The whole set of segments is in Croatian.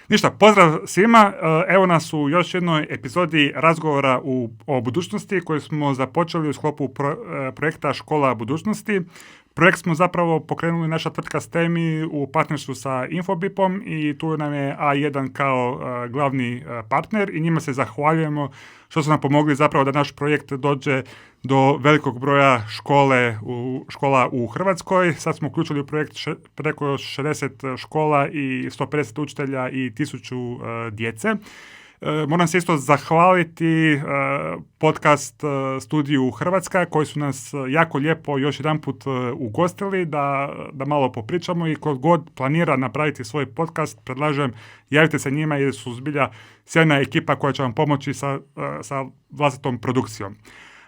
Ništa, pozdrav svima. Evo nas u još jednoj epizodi razgovora o budućnosti koju smo započeli u sklopu projekta Škola budućnosti. Projekt smo zapravo pokrenuli naša tvrtka STEMI u partnerstvu sa Infobipom i tu nam je A1 kao glavni partner i njima se zahvaljujemo što su nam pomogli zapravo da naš projekt dođe do velikog broja škola u Hrvatskoj. Sad smo uključili u projekt preko 60 škola i 150 učitelja i 1000 djece. Moram se isto zahvaliti podcast studiju Hrvatska koji su nas jako lijepo još jedanput ugostili da malo popričamo i ko god planira napraviti svoj podcast, predlažem javite se njima jer su zbilja sjajna ekipa koja će vam pomoći sa vlastitom produkcijom.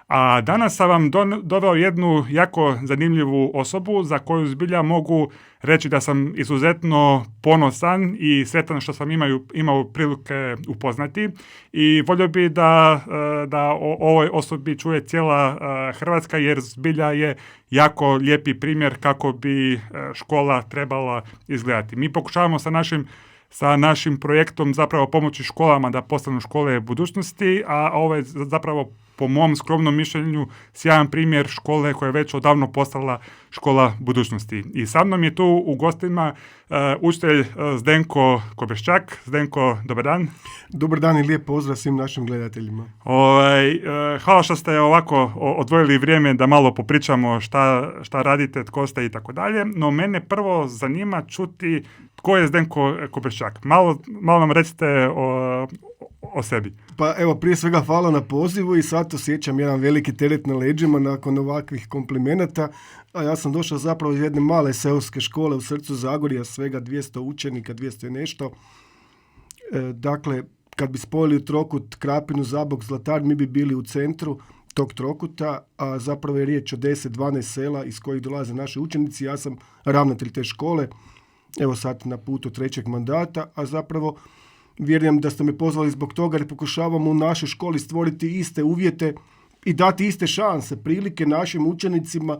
A danas sam vam doveo jednu jako zanimljivu osobu za koju zbilja mogu reći da sam izuzetno ponosan i sretan što sam imao prilike upoznati i volio bi da o ovoj osobi čuje cijela Hrvatska jer zbilja je jako lijepi primjer kako bi škola trebala izgledati. Mi pokušavamo sa našim projektom zapravo pomoći školama da postanu škole budućnosti, a ovo je zapravo po mom skromnom mišljenju sjajan primjer škole koja je već odavno postala škola budućnosti. I sa mnom je tu u gostima učitelj Zdenko Kobeščak. Zdenko, dobar dan. Dobar dan i lijep pozdrav svim našim gledateljima. Hvala što ste ovako odvojili vrijeme da malo popričamo šta radite, tko ste i tako dalje. No mene prvo zanima čuti tko je Zdenko Kobeščak. Malo nam recite o sebi. Pa evo, prije svega hvala na pozivu i sad osjećam jedan veliki teret na leđima nakon ovakvih komplimenata. A ja sam došao zapravo iz jedne male seoske škole u srcu Zagorja, svega 200 učenika, 200 i nešto. Dakle, kad bi spojili trokut Krapinu, Zabok, Zlatar, mi bi bili u centru tog trokuta, a zapravo je riječ o 10-12 sela iz kojih dolaze naši učenici. Ja sam ravnatelj te škole, evo sad na putu 3. mandata, a zapravo vjerujem da ste me pozvali zbog toga jer pokušavamo u našoj školi stvoriti iste uvjete i dati iste šanse, prilike našim učenicima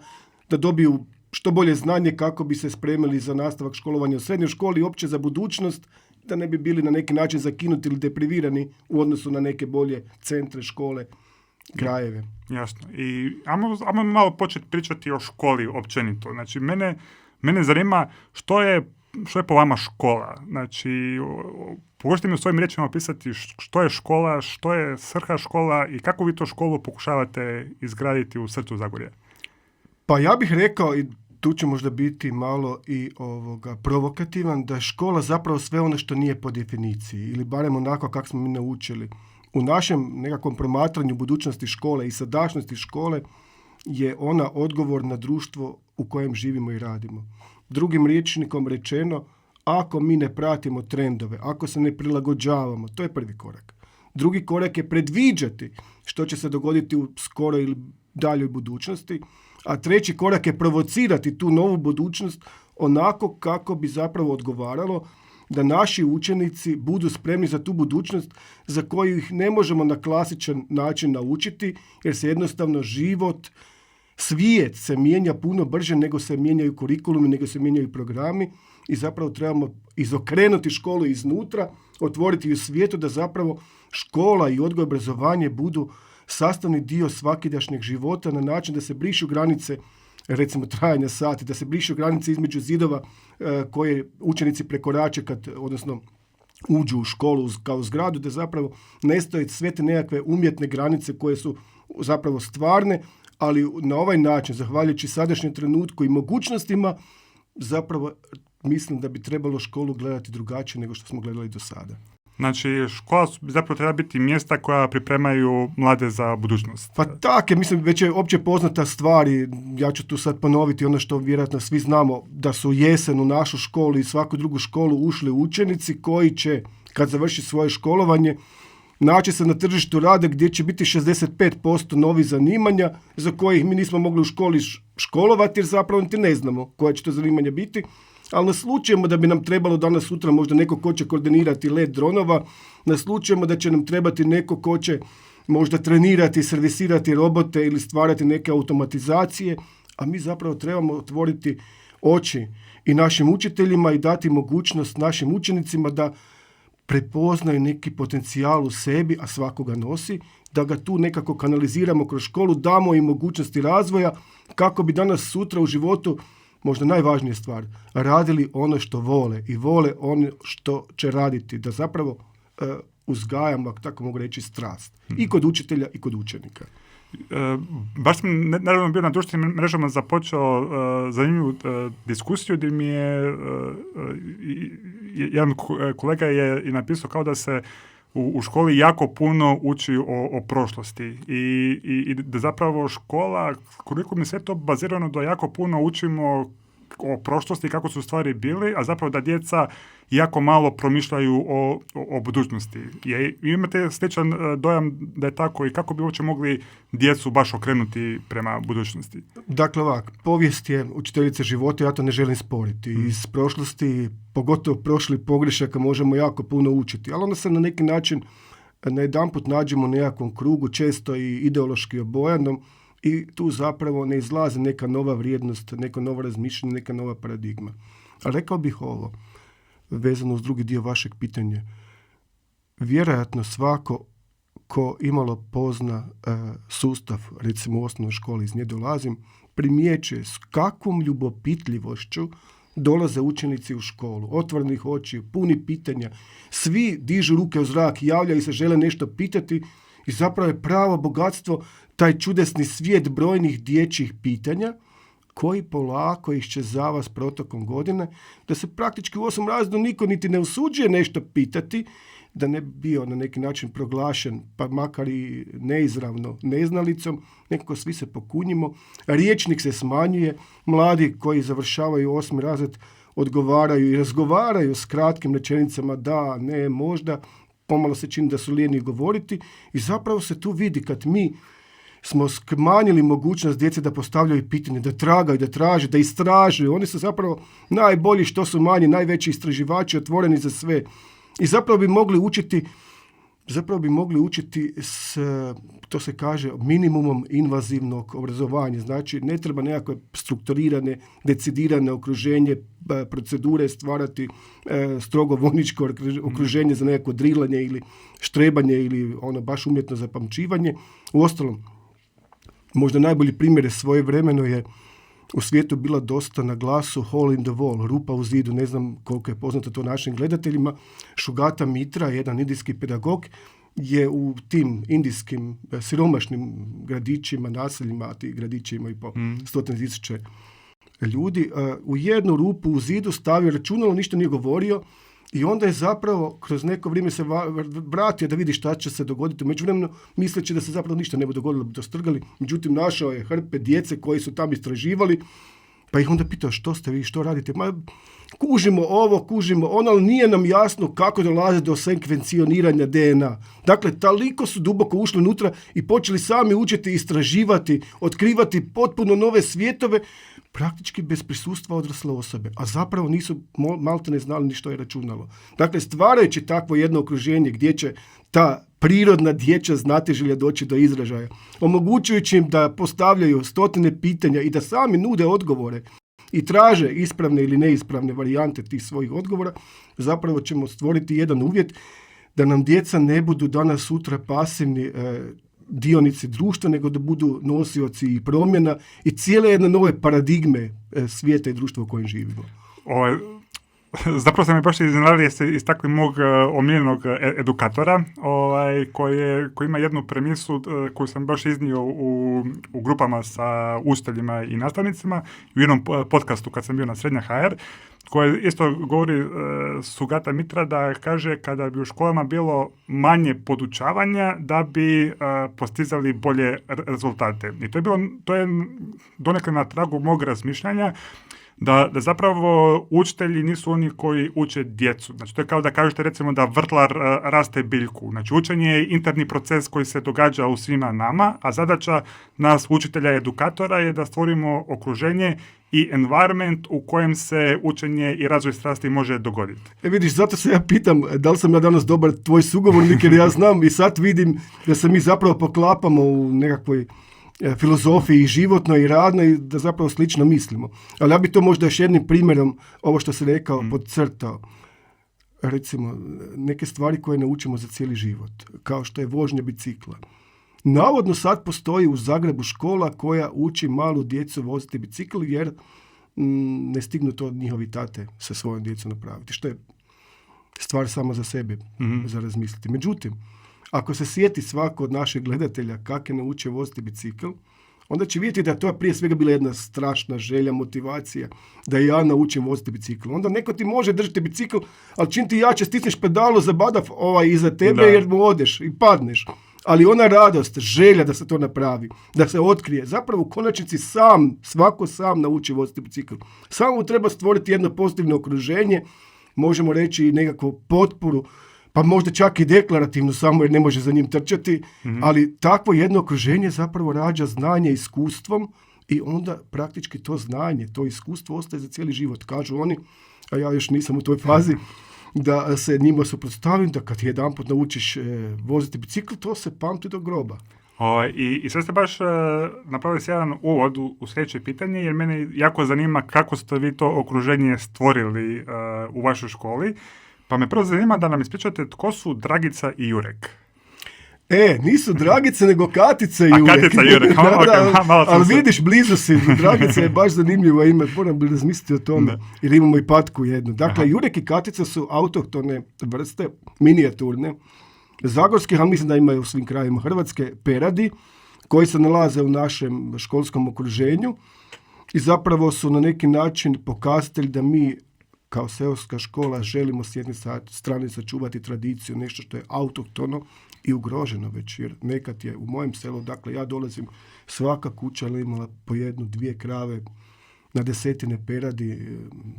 da dobiju što bolje znanje kako bi se spremili za nastavak školovanja u srednjoj školi i opće za budućnost, da ne bi bili na neki način zakinuti ili deprivirani u odnosu na neke bolje centre, škole, krajeve. Jasno. I ajmo malo početi pričati o školi općenito. Znači, mene zanima što je po vama škola? Znači, pokušajte mi u svojim riječima opisati što je škola, što je svrha škola i kako vi to školu pokušavate izgraditi u srcu Zagorja? Pa ja bih rekao, i tu će možda biti malo i provokativan, da je škola zapravo sve ono što nije po definiciji, ili barem onako kako smo mi naučili. U našem nekakvom promatranju budućnosti škole i sadašnjosti škole je ona odgovor na društvo u kojem živimo i radimo. Drugim rječnikom rečeno, ako mi ne pratimo trendove, ako se ne prilagođavamo, to je prvi korak. Drugi korak je predviđati što će se dogoditi u skoroj ili daljoj budućnosti, a treći korak je provocirati tu novu budućnost onako kako bi zapravo odgovaralo da naši učenici budu spremni za tu budućnost za koju ih ne možemo na klasičan način naučiti, jer se jednostavno život, svijet se mijenja puno brže nego se mijenjaju kurikulumi, nego se mijenjaju programi i zapravo trebamo izokrenuti školu iznutra, otvoriti u svijetu da zapravo škola i odgoj i obrazovanje budu sastavni dio svakidašnjeg života na način da se brišu granice, recimo trajanja sati, da se brišu granice između zidova koje učenici prekorače odnosno uđu u školu kao zgradu, da zapravo nestaju sve te nekakve umjetne granice koje su zapravo stvarne, ali na ovaj način, zahvaljujući sadašnjem trenutku i mogućnostima, zapravo mislim da bi trebalo školu gledati drugačije nego što smo gledali do sada. Znači, škola zapravo treba biti mjesta koja pripremaju mlade za budućnost. Pa tako, mislim, već je opće poznata stvar i ja ću tu sad ponoviti ono što vjerojatno svi znamo, da su jesen u našu školu i svaku drugu školu ušli učenici koji će, kad završi svoje školovanje, naći se na tržištu rada gdje će biti 65% novih zanimanja za kojih mi nismo mogli u školi školovati jer zapravo niti ne znamo koje će to zanimanja biti. Ali naslučujemo da bi nam trebalo danas sutra možda neko ko će koordinirati let dronova, naslučujemo da će nam trebati neko ko će možda trenirati, servisirati robote ili stvarati neke automatizacije, a mi zapravo trebamo otvoriti oči i našim učiteljima i dati mogućnost našim učenicima da prepoznaju neki potencijal u sebi, a svakoga nosi, da ga tu nekako kanaliziramo kroz školu, damo im mogućnosti razvoja kako bi danas sutra u životu, možda najvažnija stvar, radili ono što vole i vole ono što će raditi, da zapravo uzgajamo, ako tako mogu reći, strast. I kod učitelja i kod učenika. Baš sam naravno bio na društvenim mrežama započeo zanimljivu diskusiju gdje mi je jedan kolega je i napisao kao da se u školi jako puno uči o prošlosti i da zapravo škola, koliko mi sve to bazirano da jako puno učimo o prošlosti, kako su stvari bili, a zapravo da djeca jako malo promišljaju o budućnosti. Imate sličan dojam da je tako i kako bi uopće mogli djecu baš okrenuti prema budućnosti? Dakle, ovak, povijest je učiteljica života, ja to ne želim sporiti. Iz prošlosti, pogotovo prošlih pogrešaka, možemo jako puno učiti, ali onda se na neki način najedanput nađemo u nekakvom krugu, često i ideološki obojanom, i tu zapravo ne izlazi neka nova vrijednost, neko novo razmišljanje, neka nova paradigma. A rekao bih ovo, vezano uz drugi dio vašeg pitanja. Vjerojatno svako ko imalo pozna sustav, recimo u osnovnoj školi, iz nje dolazim, primjećuje s kakvom ljubopitljivošću dolaze učenici u školu. Otvorenih očiju, puni pitanja. Svi dižu ruke u zrak, javljaju se, žele nešto pitati i zapravo je pravo bogatstvo taj čudesni svijet brojnih dječjih pitanja koji polako iščezava s protokom godine, da se praktički u 8 razredu niko niti ne usuđuje nešto pitati, da ne bi bio na neki način proglašen, pa makar i neizravno neznalicom, nekako svi se pokunjimo, riječnik se smanjuje, mladi koji završavaju 8. razred odgovaraju i razgovaraju s kratkim rečenicama da, ne, možda, pomalo se čini da su lijeni govoriti i zapravo se tu vidi kad mi smo smanjili mogućnost djece da postavljaju pitanje, da tragaju, da traže, da istražuju. Oni su zapravo najbolji što su manji, najveći istraživači, otvoreni za sve. I zapravo bi mogli učiti s, to se kaže, minimumom invazivnog obrazovanja. Znači, ne treba nekakve strukturirane, decidirane okruženje, procedure stvarati, strogo vojničko okruženje za nekako drilanje ili štrebanje ili ono baš umjetno zapamćivanje. Uostalom, možda najbolji primjer svojevremeno je u svijetu bila dosta na glasu hole in the wall, rupa u zidu, ne znam koliko je poznato to našim gledateljima. Sugata Mitra, jedan indijski pedagog, je u tim indijskim siromašnim gradićima, naseljima, a ti gradići imaju po 100.000 ljudi, u jednu rupu u zidu stavio računalo, ništa nije govorio i onda je zapravo kroz neko vrijeme se vratio da vidi šta će se dogoditi. U međuvremenu misleći da se zapravo ništa ne bude dogodilo, da bi to strgali. Međutim, našao je hrpe djece koji su tamo istraživali, pa ih onda pitao što ste vi, što radite. Ma, kužimo ovo, kužimo ono, ali nije nam jasno kako dolaze do sekvencioniranja DNA. Dakle, toliko su duboko ušli unutra i počeli sami učiti, istraživati, otkrivati potpuno nove svjetove, praktički bez prisustva odrasle osobe, a zapravo nisu maltene znali ni što je računalo. Dakle, stvarajući takvo jedno okruženje gdje će ta prirodna dječja znatiželja doći do izražaja, omogućujući im da postavljaju stotine pitanja i da sami nude odgovore i traže ispravne ili neispravne varijante tih svojih odgovora, zapravo ćemo stvoriti jedan uvjet da nam djeca ne budu danas sutra pasivni dionici društva, nego da budu nosioci i promjena i cijele jedne nove paradigme svijeta i društva u kojem živimo. Zapravo sam mi baš iznenadili jer ste istakli mog omiljenog edukatora koji ima jednu premisu koju sam baš iznio u grupama sa učiteljima i nastavnicima u jednom podcastu kad sam bio na Srednja HR, koja isto govori Sugata Mitra da kaže kada bi u školama bilo manje podučavanja da bi postizali bolje rezultate. I to je donekle na tragu mog razmišljanja da zapravo učitelji nisu oni koji uče djecu. Znači, to je kao da kažete recimo da vrtlar raste biljku. Znači, učenje je interni proces koji se događa u svima nama, a zadaća nas učitelja i edukatora je da stvorimo okruženje i environment u kojem se učenje i razvoj strasti može dogoditi. Vidiš, zato se ja pitam da li sam ja danas dobar tvoj sugovornik, jer ja znam i sad vidim da se mi zapravo poklapamo u nekakvoj filozofiji životnoj i radnoj i da zapravo slično mislimo. Ali ja bi to možda još jednim primjerom, ovo što sam rekao, podcrtao. recimo, neke stvari koje ne učimo za cijeli život, kao što je vožnja bicikla. Navodno sad postoji u Zagrebu škola koja uči malu djecu voziti bicikl, jer ne stignu to njihovi tate sa svojom djecom napraviti, što je stvar sama za sebe za razmisliti. Međutim, ako se sjeti svako od naših gledatelja kako je naučio voziti bicikl, onda će vidjeti da to je prije svega bila jedna strašna želja, motivacija da ja naučim voziti bicikl. Onda neko ti može držati bicikl, ali čim ti jače stisneš pedalu, zabadav iza tebe jer mu odeš i padneš. Ali ona radost, želja da se to napravi, da se otkrije, zapravo u konačnici svako sam nauči voziti bicikl. Samo mu treba stvoriti jedno pozitivno okruženje, možemo reći i nekakvu potporu, pa možda čak i deklarativno, samo jer ne može za njim trčati, ali takvo jedno okruženje zapravo rađa znanje iskustvom i onda praktički to znanje, to iskustvo ostaje za cijeli život. Kažu oni, a ja još nisam u toj fazi, da se njima suprotstavim, da kad jedanput naučiš voziti bicikl, to se pamti do groba. I sad ste baš napravili se jedan uvod u sljedeće pitanje, jer mene jako zanima kako ste vi to okruženje stvorili u vašoj školi. Pa me prvo zanima da nam ispričate tko su Dragica i Jurek. Nisu Dragice, nego Katica i Jurek. Katica i Jurek, ali vidiš, blizu si. Dragica je baš zanimljivo ime, moram bi razmisliti o tome, jer imamo i patku jednu. Dakle, Jurek i Katica su autohtone vrste, minijaturne, zagorske, ali mislim da imaju u svim krajima Hrvatske, peradi, koji se nalaze u našem školskom okruženju i zapravo su na neki način pokazatelj da mi kao seoska škola želimo s jedne strane sačuvati tradiciju, nešto što je autohtono i ugroženo već, jer nekad je u mojem selu, dakle ja dolazim, svaka kuća imala po 1-2 krave, na 10 peradi,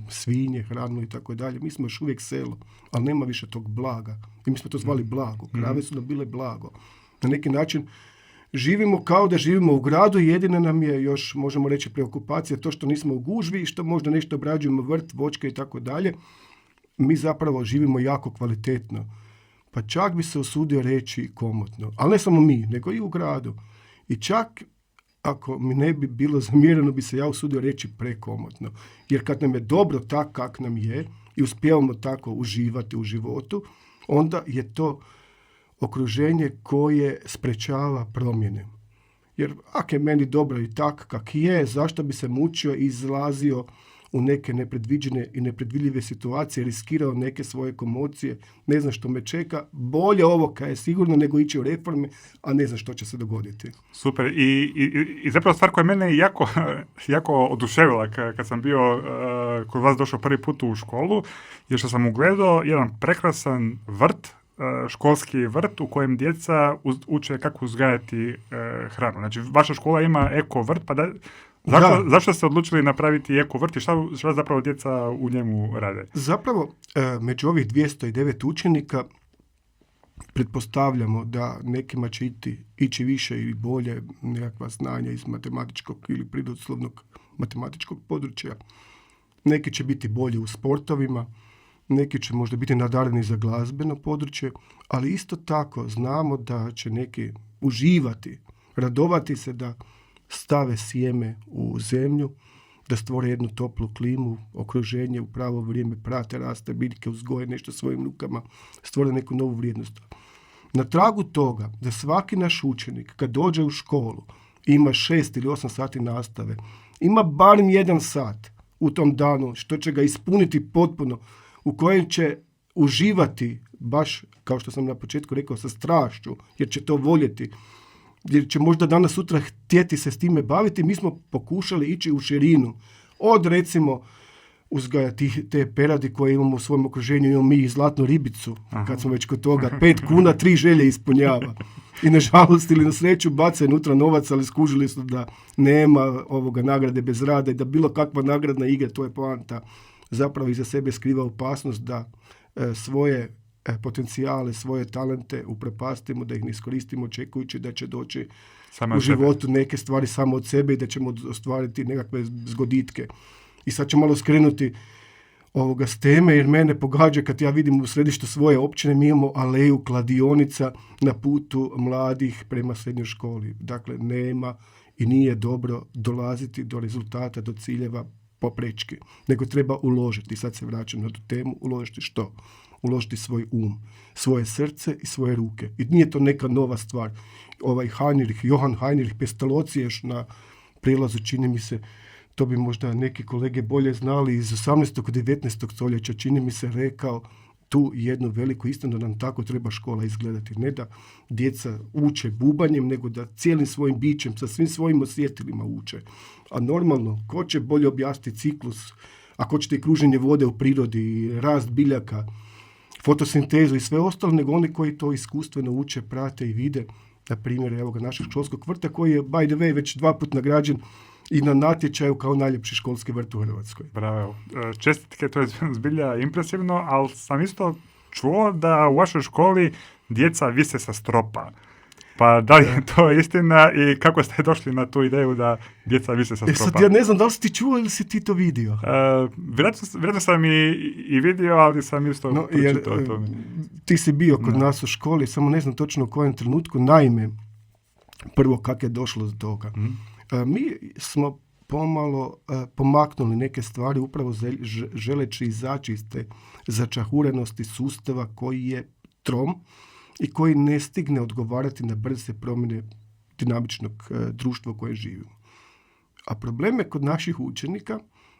svinje, hranu i tako dalje. Mi smo još uvijek selo, ali nema više tog blaga. I mi smo to zvali blago. Krave su nam bile blago. Na neki način živimo kao da živimo u gradu i jedina nam je još, možemo reći, preokupacija to što nismo u gužvi i što možda nešto obrađujemo, vrt, voćke i tako dalje. Mi zapravo živimo jako kvalitetno. Pa čak bi se usudio reći komotno. Ali ne samo mi, nego i u gradu. I čak, ako mi ne bi bilo zamjereno, bi se ja usudio reći prekomotno. Jer kad nam je dobro tak kak nam je i uspijevamo tako uživati u životu, onda je to okruženje koje sprečava promjene. Jer ako je meni dobro i tak kak je, zašto bi se mučio i izlazio u neke nepredviđene i nepredvidljive situacije, riskirao neke svoje komocije, ne znam što me čeka, bolje ovo kaj je sigurno nego ići u reforme, a ne znam što će se dogoditi. Super. I zapravo stvar koja mene jako oduševila kad sam bio kod vas došao prvi put u školu, je što sam ugledao jedan prekrasan vrt, školski vrt u kojem djeca uče kako uzgajati hranu. Znači, vaša škola ima eko vrt, pa zašto ste odlučili napraviti eko vrt i šta zapravo djeca u njemu rade? Zapravo, među ovih 209 učenika pretpostavljamo da nekima će ići više ili bolje nekakva znanja iz matematičkog ili prirodoslovnog matematičkog područja. Neki će biti bolji u sportovima, neki će možda biti nadareni za glazbeno područje, ali isto tako znamo da će neki uživati, radovati se da stave sjeme u zemlju, da stvore jednu toplu klimu, okruženje u pravo vrijeme, prate raste biljke, uzgoje nešto svojim rukama, stvore neku novu vrijednost. Na tragu toga da svaki naš učenik kad dođe u školu ima 6 ili 8 sati nastave, ima barem 1 sat u tom danu što će ga ispuniti potpuno, u kojem će uživati baš, kao što sam na početku rekao, sa strašću, jer će to voljeti, jer će možda danas sutra htjeti se s time baviti. Mi smo pokušali ići u širinu. Od recimo uzgajati te peradi koje imamo u svom okruženju, imamo mi i zlatnu ribicu, kad smo već kod toga, 5 kuna, 3 želje ispunjava. I nažalost ili na sreću bacaju unutra novac, ali skužili su da nema ovoga nagrade bez rada i da bilo kakva nagradna igra, to je poanta, zapravo iza sebe skriva opasnost da svoje potencijale, svoje talente upropastimo, da ih ne iskoristimo očekujući da će doći u životu neke stvari samo od sebe i da ćemo ostvariti nekakve zgoditke. I sad ću malo skrenuti s teme, jer mene pogađa kad ja vidim u središtu svoje općine, mi imamo aleju kladionica na putu mladih prema srednjoj školi. Dakle, nema i nije dobro dolaziti do rezultata, do ciljeva poprečki, nego treba uložiti. Sad se vraćam na tu temu, uložiti što? Uložiti svoj svoje srce i svoje ruke. I nije to neka nova stvar. Johann Heinrich Pestalozzi još na prijelazu, čini mi se, to bi možda neki kolege bolje znali, iz 18. i 19. stoljeća, čini mi se, rekao tu jednu veliku istinu, da nam tako treba škola izgledati. Ne da djeca uče bubanjem, nego da cijelim svojim bićem, sa svim svojim osjetilima uče. A normalno, ko će bolje objasniti ciklus, ako ćete i kruženje vode u prirodi, rast biljaka, fotosintezu i sve ostalo, nego oni koji to iskustveno uče, prate i vide. Na primjer, evo ga, našeg školskog vrta, koji je, by the way, već 2 puta nagrađen i na natječaju kao najljepši školski vrt u Hrvatskoj. Bravo. Čestitke, to je zbilja impresivno, ali sam isto čuo da u vašoj školi djeca vise sa stropa. Pa da li je to istina i kako ste došli na tu ideju da djeca vise sa stropa? Sad ja ne znam da li si ti čuo ili si ti to vidio? Vjerojatno sam i vidio, ali sam isto pročitao o tome. Ti si bio kod nas u školi, samo ne znam točno u kojem trenutku. Naime, prvo kako je došlo do toga. Mi smo pomalo pomaknuli neke stvari upravo želeći izaći iz te začahurenosti sustava koji je trom i koji ne stigne odgovarati na brze promjene dinamičnog društva u kojem živimo. A problem je kod naših učenika,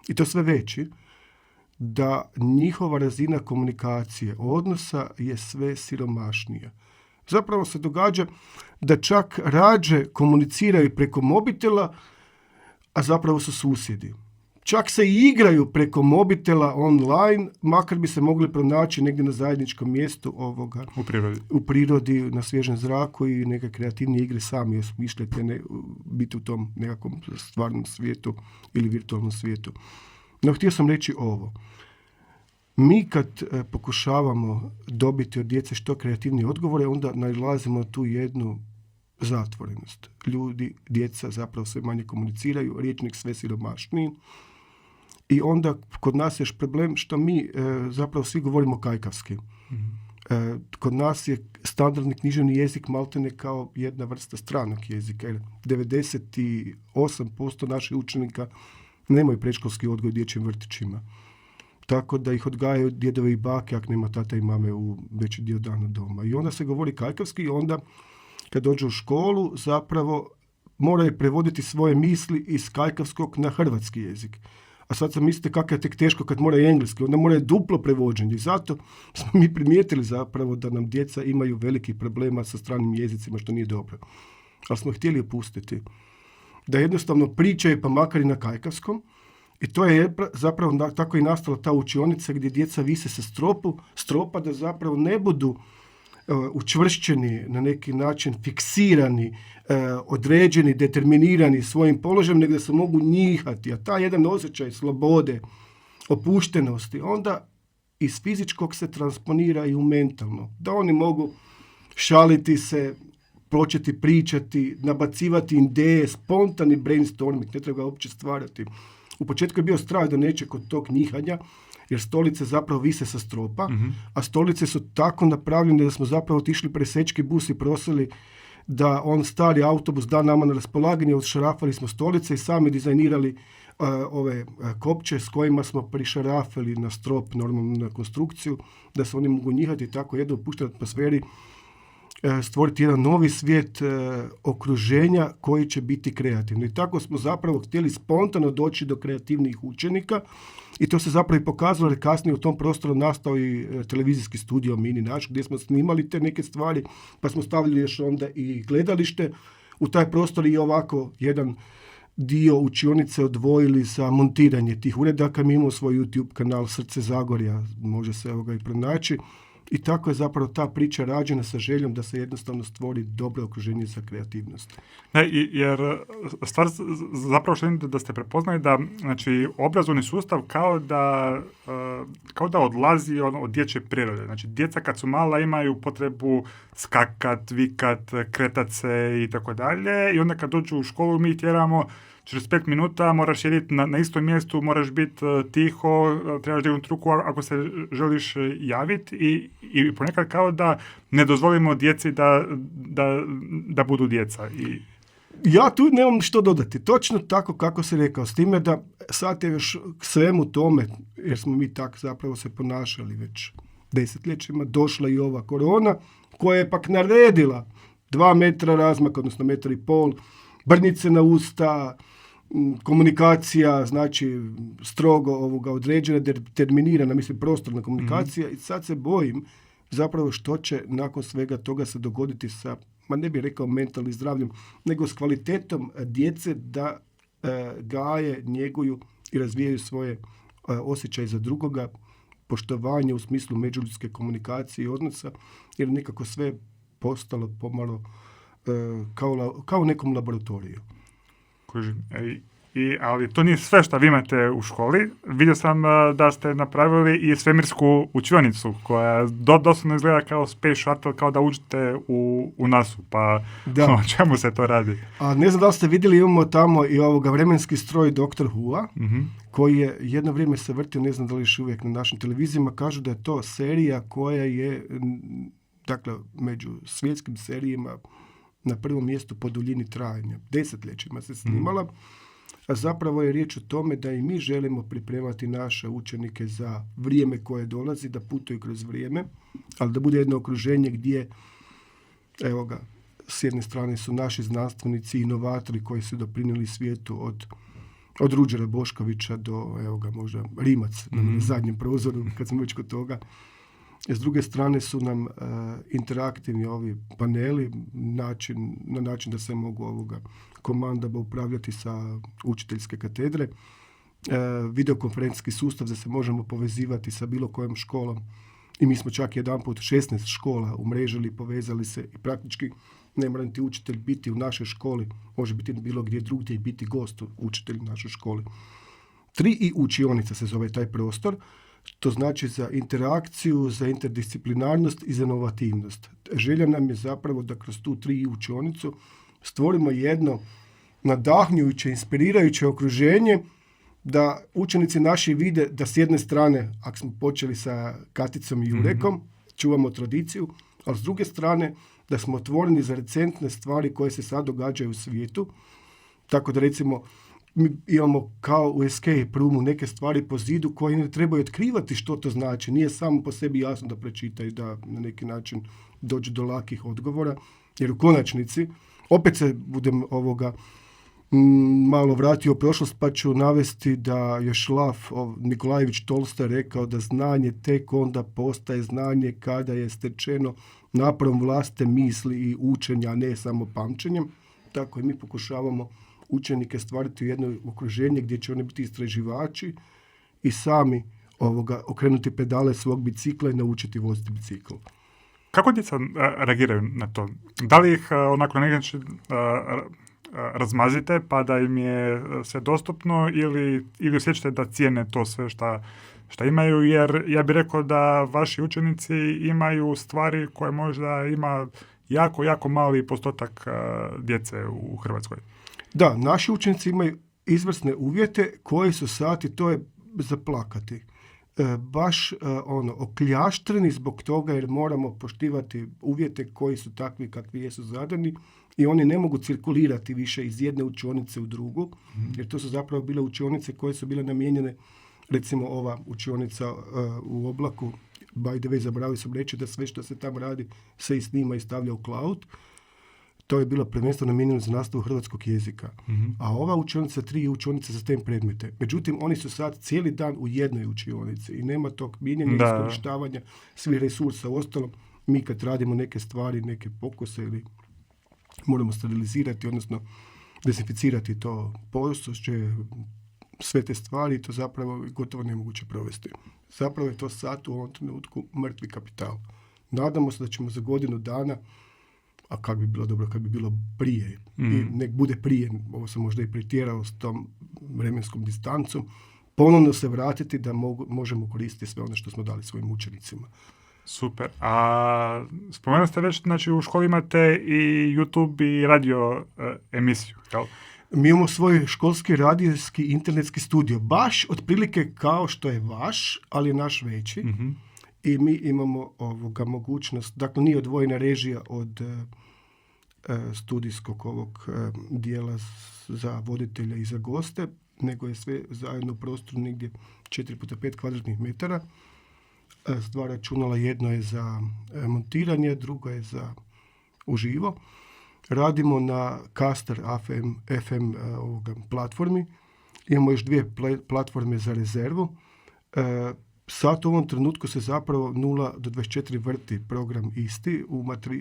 i to sve veći, da njihova razina komunikacije, odnosa je sve siromašnija. Zapravo se događa da čak rađe komuniciraju preko mobitela, a zapravo su susjedi. Čak se i igraju preko mobitela online, makar bi se mogli pronaći negdje na zajedničkom mjestu u prirodi, na svježem zraku i neke kreativnije igre sami osmišljate, biti u tom nekakvom stvarnom svijetu ili virtualnom svijetu. No, htio sam reći ovo. Mi kad pokušavamo dobiti od djece što kreativnije odgovore, onda nailazimo tu jednu zatvorenost. Djeca zapravo sve manje komuniciraju, rječnik sve siromašniji. I onda kod nas je još problem što mi zapravo svi govorimo kajkavski. Kod nas je standardni književni jezik maltene kao jedna vrsta stranog jezika. 98% naših učenika nemaju predškolski odgoj u dječjim vrtićima. Tako da ih odgajaju djedove i bake, ako nema tata i mame u veći dio dana doma. I onda se govori kajkavski i onda kad dođu u školu zapravo moraju prevoditi svoje misli iz kajkavskog na hrvatski jezik. A sad sam mislite kako je tek teško kad moraju engleski, onda moraju duplo prevođenje. I zato smo mi primijetili zapravo da nam djeca imaju velikih problema sa stranim jezicima, što nije dobro. Ali smo htjeli opustiti. Da jednostavno pričaju pa makar i na kajkavskom. I to je zapravo tako i nastala ta učionica gdje djeca vise sa stropa da zapravo ne budu učvršćeni, na neki način fiksirani, određeni, determinirani svojim položajem, nego da se mogu njihati. A taj jedan osjećaj slobode, opuštenosti, onda iz fizičkog se transponira i u mentalno. Da oni mogu šaliti se, početi pričati, nabacivati ideje, spontani brainstorming, ne treba ga uopće stvarati. U početku je bio strah da neće kod tog njihanja, jer stolice zapravo vise sa stropa, a stolice su tako napravljene da smo zapravo otišli presečki bus i prosili da on stari autobus da nama na raspolaganje, odšarafali smo stolice i sami dizajnirali ove kopče s kojima smo prišarafili na strop, normalno na konstrukciju, da se oni mogu njihati tako jedno opuštenoj atmosferi, stvoriti jedan novi svijet okruženja koji će biti kreativni. I tako smo zapravo htjeli spontano doći do kreativnih učenika i to se zapravo i pokazalo, jer kasnije u tom prostoru nastao i televizijski studio Mini naš, gdje smo snimali te neke stvari, pa smo stavili još onda i gledalište u taj prostor i ovako jedan dio učionice odvojili za montiranje tih uredaka. Mi imamo svoj YouTube kanal Srce Zagorja, može se i pronaći. I tako je zapravo ta priča rađena sa željom da se jednostavno stvori dobro okruženje za kreativnost. Ne, jer stvar zapravo što da ste prepoznali da znači, obrazovni sustav kao da odlazi od dječje prirode. Znači, djeca kad su mala imaju potrebu skakat, vikat, kretat se i tako dalje. I onda kad dođu u školu mi tjeramo 45 minuta, moraš sjediti na istom mjestu, moraš biti tiho, trebaš dignuti ruku ako se želiš javiti i ponekad kao da ne dozvolimo djeci da budu djeca. Ja tu nemam što dodati. Točno tako kako si rekao, s time da sad je još k svemu tome, jer smo mi tak zapravo se ponašali već desetljećima, došla i ova korona, koja je pak naredila 2 metra razmak, odnosno 1,5 metra, brnjice na usta, komunikacija, znači strogo određena, determinirana, mislim prostorna komunikacija, i sad se bojim zapravo što će nakon svega toga se dogoditi sa, ma ne bih rekao mentalnim zdravljem, nego s kvalitetom djece da gaje, njeguju i razvijaju svoje osjećaje za drugoga, poštovanje u smislu međuljudske komunikacije i odnosa, jer nekako sve postalo pomalo kao u nekom laboratoriju. Ali to nije sve što vi imate u školi. Vidio sam da ste napravili i svemirsku učionicu koja doslovno izgleda kao Space Shuttle, kao da uđete u NASA-u. Pa o čemu se to radi? A ne znam da li ste vidjeli, imamo tamo i vremenski stroj Dr. Who-a, koji je jedno vrijeme se vrtio, ne znam da li još uvijek na našim televizijama, kažu da je to serija koja je, dakle, među svjetskim serijima na prvom mjestu po duljini trajanja. Desetljećima se snimala. A zapravo je riječ o tome da i mi želimo pripremati naše učenike za vrijeme koje dolazi, da putuju kroz vrijeme, ali da bude jedno okruženje gdje, evo ga, s jedne strane su naši znanstvenici, inovatori koji su doprinijeli svijetu od Ruđera Boškovića do, evo ga, možda Rimac na zadnjem prozoru, kad smo već kod toga. S druge strane su nam interaktivni ovi paneli, na način da se mogu komandama upravljati sa učiteljske katedre, videokonferencijski sustav da se možemo povezivati sa bilo kojom školom. I mi smo čak jedanput 16 škola umrežili, povezali se i praktički ne mora niti učitelj biti u našoj školi, može biti bilo gdje drugdje i biti gost učitelj u našoj školi. 3 i učionica se zove taj prostor. To znači za interakciju, za interdisciplinarnost i za inovativnost. Želja nam je zapravo da kroz tu 3 učionicu stvorimo jedno nadahnjujuće, inspirirajuće okruženje, da učenici naši vide da s jedne strane, ako smo počeli sa Katicom i Jurekom, čuvamo tradiciju, ali s druge strane da smo otvoreni za recentne stvari koje se sad događaju u svijetu. Tako da recimo mi imamo kao u escape roomu neke stvari po zidu koje ne trebaju otkrivati što to znači. Nije samo po sebi jasno da prečitaju, da na neki način dođe do lakih odgovora. Jer u konačnici, opet se budem malo vratio u prošlost, pa ću navesti da je Šlaf Nikolajević Tolstoj rekao da znanje tek onda postaje znanje kada je stečeno naporom vlastite misli i učenja, a ne samo pamćenjem. Tako i mi pokušavamo učenike stvariti u jedno okruženje gdje će oni biti istraživači i sami okrenuti pedale svog bicikla i naučiti voziti bicikl. Kako djeca reagiraju na to? Da li ih onako na neki način razmazite pa da im je sve dostupno ili osjećate da cijene to sve šta imaju? Jer ja bih rekao da vaši učenici imaju stvari koje možda ima jako, jako mali postotak djece u Hrvatskoj. Da, naši učenici imaju izvrsne uvjete koji su sad, i to je za plakati, baš okljaštreni zbog toga jer moramo poštivati uvjete koji su takvi kakvi jesu zadani i oni ne mogu cirkulirati više iz jedne učionice u drugu, jer to su zapravo bile učionice koje su bile namijenjene, recimo ova učionica u oblaku, by the way, zaboravio sam reći da sve što se tamo radi se i snima i stavlja u cloud. To je bilo prvenstveno namijenjeno za nastavu hrvatskog jezika. A ova učionica 3 učionice za STEM predmete. Međutim, oni su sad cijeli dan u jednoj učionici i nema tog mijenjanja i iskorištavanja svih resursa. Uostalom, mi kad radimo neke stvari, neke pokuse ili moramo sterilizirati, odnosno dezinficirati to posuđe, sve te stvari, to zapravo gotovo nemoguće provesti. Zapravo je to sad u ovom trenutku mrtvi kapital. Nadamo se da ćemo za godinu dana, a kako bi bilo dobro kad bi bilo prije, i nek bude prije, ovo sam možda i pretjerao s tom vremenskom distancom, ponovno se vratiti da možemo koristiti sve ono što smo dali svojim učenicima. Super. A spomenuli ste već, znači u školi imate i YouTube i radio emisiju, jel? Mi imamo svoj školski radijski internetski studio, baš otprilike kao što je vaš, ali je naš veći. I mi imamo mogućnost, dakle nije odvojena režija od studijskog ovog dijela za voditelja i za goste. nego je sve zajedno u prostoru negdje 4x5 kvadratnih metara. S 2 računala, jedno je za montiranje, drugo je za uživo. Radimo na Caster FM platformi. Imamo još 2 platforme za rezervu. Sad u ovom trenutku se zapravo 0 do 24 vrti program isti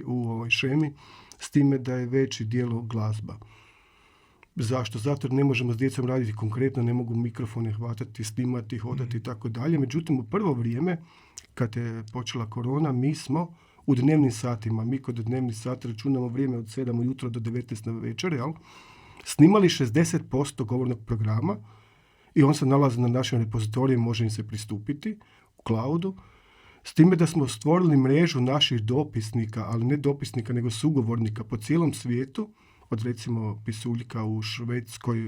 u ovoj šemi, s time da je veći dijelo glazba. Zašto? Zato jer ne možemo s djecom raditi konkretno, ne mogu mikrofone hvatati, snimati, hodati i tako dalje. Međutim, u prvo vrijeme, kad je počela korona, mi smo u dnevnim satima, mi kod dnevnih sati računamo vrijeme od 7 ujutro do 19 na večer, snimali 60% govornog programa i on se nalazi na našem repozitoriju, može im se pristupiti u cloudu, s time da smo stvorili mrežu naših dopisnika, ali ne dopisnika, nego sugovornika po cijelom svijetu, od recimo Pisuljka u Švedskoj,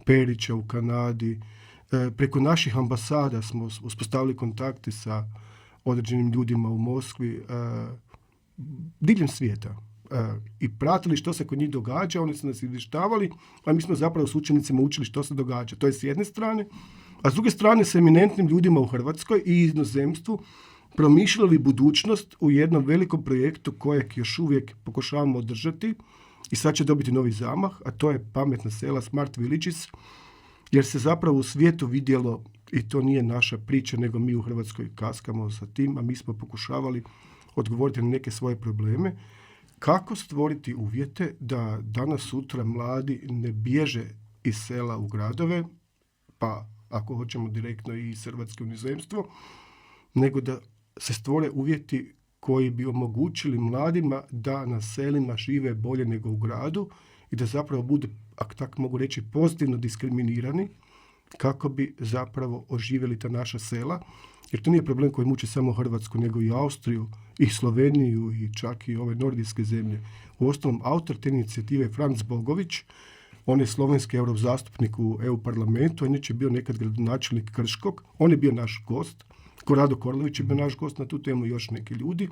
Perića u Kanadi. Preko naših ambasada smo uspostavili kontakte sa određenim ljudima u Moskvi, diljem svijeta. I pratili što se kod njih događa, oni su nas izvještavali, a mi smo zapravo s učenicima učili što se događa. To je s jedne strane. A s druge strane, s eminentnim ljudima u Hrvatskoj i inozemstvu promišljali budućnost u jednom velikom projektu kojeg još uvijek pokušavamo održati i sad će dobiti novi zamah, a to je pametna sela, Smart Villages, jer se zapravo u svijetu vidjelo, i to nije naša priča, nego mi u Hrvatskoj kaskamo sa tim, a mi smo pokušavali odgovoriti na neke svoje probleme, kako stvoriti uvjete da danas sutra mladi ne bježe iz sela u gradove, pa ako hoćemo direktno i iz Hrvatske u inozemstvo, nego da se stvore uvjeti koji bi omogućili mladima da na selima žive bolje nego u gradu i da zapravo budu, ako tako mogu reći, pozitivno diskriminirani kako bi zapravo oživjeli ta naša sela. Jer to nije problem koji muči samo Hrvatsku, nego i Austriju, i Sloveniju, i čak i ove nordijske zemlje. Uostalom, autor te inicijative je Franc Bogović, on je slovenski eurozastupnik u EU parlamentu, on je bio nekad gradonačelnik Krškog, on je bio naš gost, Korado Korlović je bio naš gost, na tu temu još neki ljudi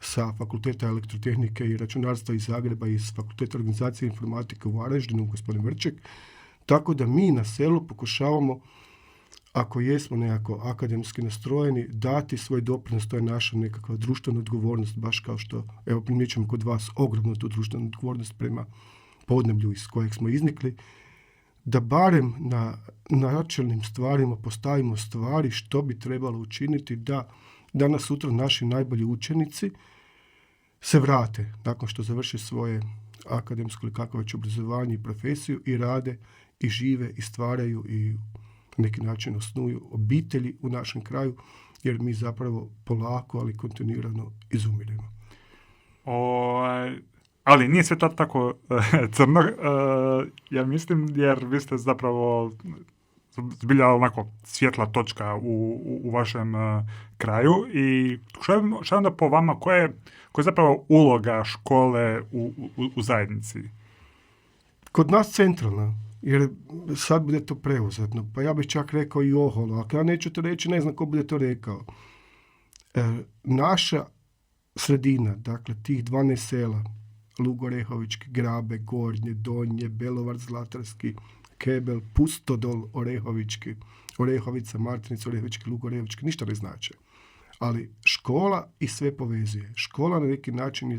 sa Fakulteta elektrotehnike i računarstva iz Zagreba i iz Fakulteta organizacije informatike u Varaždinu, gospodin Vrček. Tako da mi na selu pokušavamo, ako jesmo nekako akademski nastrojeni, dati svoj doprinos, to je naša nekakva društvena odgovornost, baš kao što, evo, primjećujemo kod vas ogromnu tu društvenu odgovornost prema podneblju iz kojeg smo iznikli, da barem na načelnim stvarima postavimo stvari što bi trebalo učiniti da danas sutra naši najbolji učenici se vrate nakon što završe svoje akademsko ili kakvo već obrazovanje i profesiju i rade i žive i stvaraju i na neki način osnuju obitelji u našem kraju, jer mi zapravo polako, ali kontinuirano izumiremo. Ali nije sve to tako crno, ja mislim, jer vi ste zapravo zbilja onako svjetla točka u vašem kraju i što onda po vama, koja je zapravo uloga škole u zajednici? Kod nas centralna, jer sad bude to preuzetno, pa ja bih čak rekao i oholo, ako ja neću to reći, ne znam ko bude to rekao. Naša sredina, dakle tih 12 sela, Lug Orehovički, Grabe, Gornje, Donje, Belovar Zlatarski, Kebel, Pustodol Orehovički, Orehovica, Martinica, Orehovički, Lug Orehovički, ništa ne znače. Ali škola i sve povezuje. Škola na neki način je,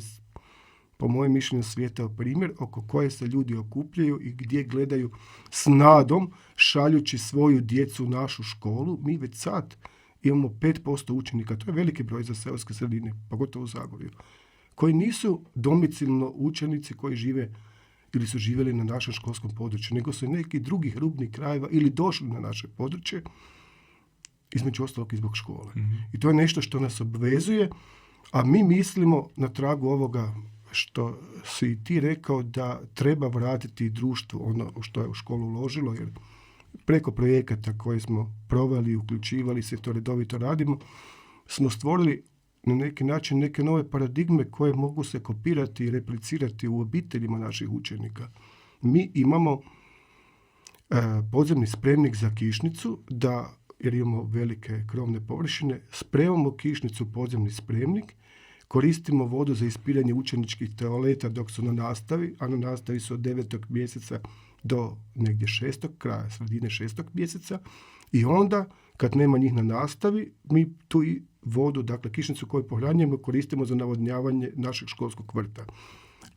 po mojem mišljenju, svijetao primjer oko koje se ljudi okupljaju i gdje gledaju s nadom, šaljući svoju djecu u našu školu. Mi već sad imamo 5% učenika, to je veliki broj za seoske sredine, pogotovo u Zagorju, koji nisu domicilno učenici koji žive ili su živjeli na našem školskom području, nego su neki drugih rubnih krajeva ili došli na naše područje, između ostalog i zbog škole. Mm-hmm. I to je nešto što nas obvezuje, a mi mislimo na tragu ovoga što si i ti rekao, da treba vratiti društvu ono što je u školu uložilo, jer preko projekata koje smo proveli, uključivali se, to redovito radimo, smo stvorili na neki način neke nove paradigme koje mogu se kopirati i replicirati u obiteljima naših učenika. Mi imamo podzemni spremnik za kišnicu, jer imamo velike krovne površine, spremamo kišnicu u podzemni spremnik, koristimo vodu za ispiranje učeničkih toaleta dok su na nastavi, a na nastavi su od 9. mjeseca do negdje kraja sredine 6. mjeseca i onda kad nema njih na nastavi, mi tu i vodu, dakle kišnicu koju pohranjujemo, koristimo za navodnjavanje našeg školskog vrta.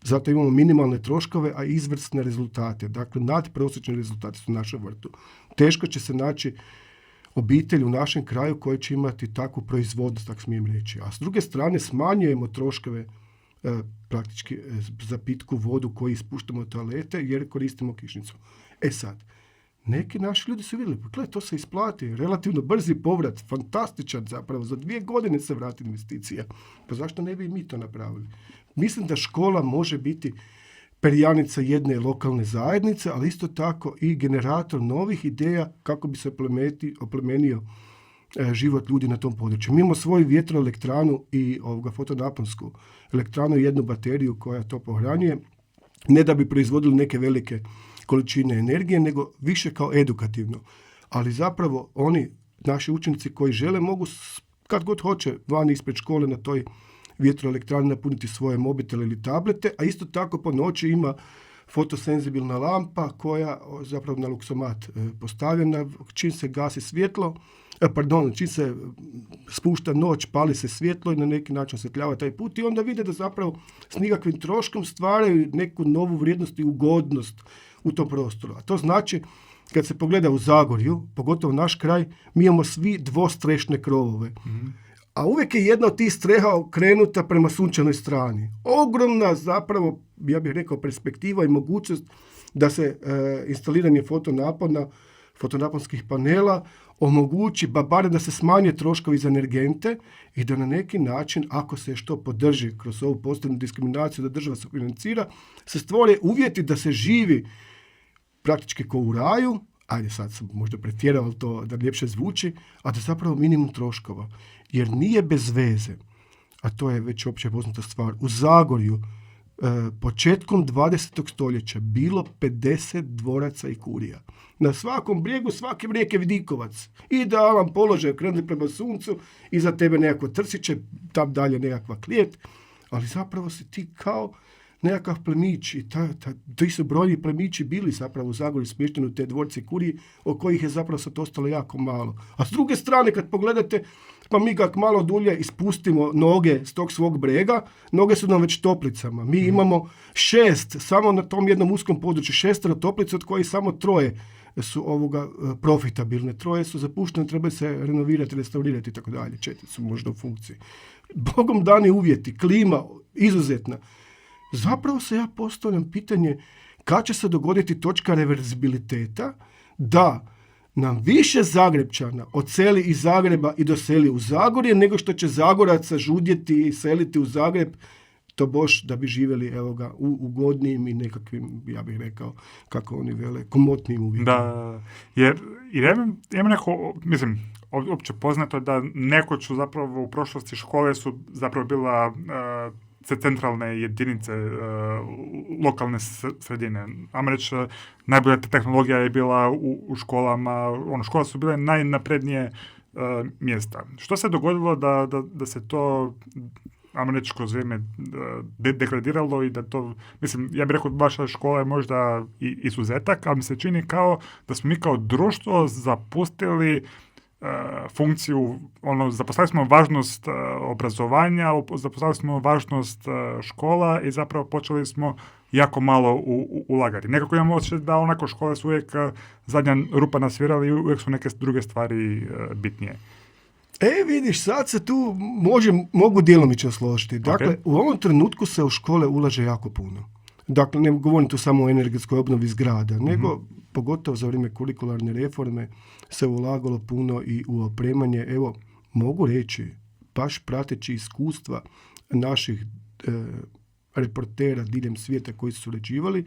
Zato imamo minimalne troškove, a izvrsne rezultate. Dakle, nadprosječni rezultati su u našem vrtu. Teško će se naći obitelj u našem kraju koji će imati takvu proizvodnost, tako smijem reći. A s druge strane smanjujemo troškove praktički za pitku vodu koju ispuštamo u toalete jer koristimo kišnicu. Sad, neki naši ljudi su vidjeli, gledaj, to se isplati, relativno brzi povrat, fantastičan zapravo, za 2 godine se vrati investicija. Pa zašto ne bi i mi to napravili? Mislim da škola može biti perjanica jedne lokalne zajednice, ali isto tako i generator novih ideja kako bi se oplemenio život ljudi na tom području. Mi imamo svoju vjetroelektranu i fotonaponsku elektranu i jednu bateriju koja to pohranjuje, ne da bi proizvodili neke velike količine energije, nego više kao edukativno. Ali zapravo oni, naši učenici koji žele, mogu kad god hoće vani ispred škole na toj vjetroelektrani napuniti svoje mobitele ili tablete, a isto tako po noći ima fotosenzibilna lampa koja zapravo na luksomat postavljena, čim se gasi svjetlo, čim se spušta noć, pali se svjetlo i na neki način osvjetljava taj put i onda vide da zapravo s nikakvim troškom stvaraju neku novu vrijednost i ugodnost u tom prostoru. A to znači, kad se pogleda u Zagorju, pogotovo naš kraj, mi imamo svi dvostrešne krovove. Mm-hmm. A uvijek je jedna od tih streha okrenuta prema sunčanoj strani. Ogromna zapravo, ja bih rekao, perspektiva i mogućnost da se instaliranje fotonaponskih panela omogući, barem da se smanje troškovi za energente i da na neki način, ako se što podrži kroz ovu posebnu diskriminaciju da država se financira, se stvore uvjeti da se živi praktički ko u raju, ajde sad sam možda pretjerao to da ljepše zvuči, a da zapravo minimum troškova. Jer nije bez veze, a to je već opće poznata stvar, u Zagorju početkom 20. stoljeća bilo 50 dvoraca i kurija. Na svakom brijegu, svaki brijeg je vidikovac. I da vam položaj krenuli prema suncu, iza tebe nekako trsiće, tam dalje nekakva klijet, ali zapravo si ti kao nekakav plemić i ti su brojni plemići bili zapravo u Zagorju smješteni u te dvorce i kurije, o kojih je zapravo sad ostalo jako malo. A s druge strane, kad pogledate, pa mi kak malo dulje ispustimo noge s tog svog brega, noge su nam već toplicama. Mi imamo 6, samo na tom jednom uskom području, 6 toplica, od kojih samo 3 su profitabilne. 3 su zapuštene, treba se renovirati, restaurirati i tako dalje. 4 su možda u funkciji. Bogom dani uvjeti, klima izuzetna. Zapravo se ja postavljam pitanje kad će se dogoditi točka reverzibiliteta da nam više Zagrebčana odseli iz Zagreba i doseli u Zagorje nego što će Zagoraca žudjeti i seliti u Zagreb to boš da bi živjeli u ugodnijim i nekakvim, ja bih rekao, kako oni vele, komotnijim uvjetima. Da, jer ima neko, mislim, opće poznato da nekoć zapravo u prošlosti škole su zapravo bila centralne jedinice lokalne sredine. Ajmo reći, najbolja tehnologija je bila u školama, škole su bile najnaprednije mjesta. Što se dogodilo da se to, ajmo reći, kroz vrijeme degradiralo i da to, mislim, ja bih rekao, vaša škola je možda i izuzetak, ali mi se čini kao da smo mi kao društvo zapustili funkciju, zapostavili smo važnost obrazovanja, zapostavili smo važnost škola i zapravo počeli smo jako malo ulagati. Nekako imamo osjećaj da škole su uvijek zadnja rupa na svirali i uvijek su neke druge stvari bitnije. Vidiš, sad se tu mogu djelomično složiti. Dakle, u ovom trenutku se u škole ulaže jako puno. Dakle, ne govorim tu samo o energetskoj obnovi zgrada, nego pogotovo za vrijeme kurikularne reforme se ulagalo puno i u opremanje. Evo, mogu reći, baš prateći iskustva naših reportera diljem svijeta koji su surađivali,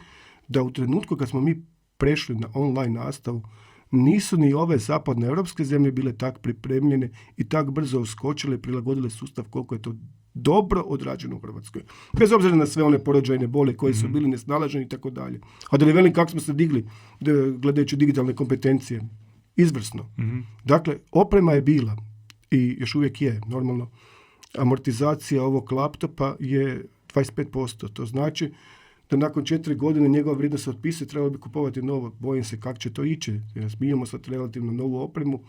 da u trenutku kad smo mi prešli na online nastavu, nisu ni ove zapadne europske zemlje bile tak pripremljene i tak brzo uskočile i prilagodile sustav koliko je to dobro odrađeno u Hrvatskoj. Bez obzira na sve one porođajne boli koje su bili nesnalaženi i tako dalje. A da ne velim kako smo se digli gledajući digitalne kompetencije. Izvrsno. Mm-hmm. Dakle, oprema je bila i još uvijek je. Normalno, amortizacija ovog laptopa je 25%. To znači da nakon 4 godine njegova vrijednost se otpisuje, trebalo bi kupovati novo. Bojim se kako će to ići. Jer mi imamo sad relativno novu opremu,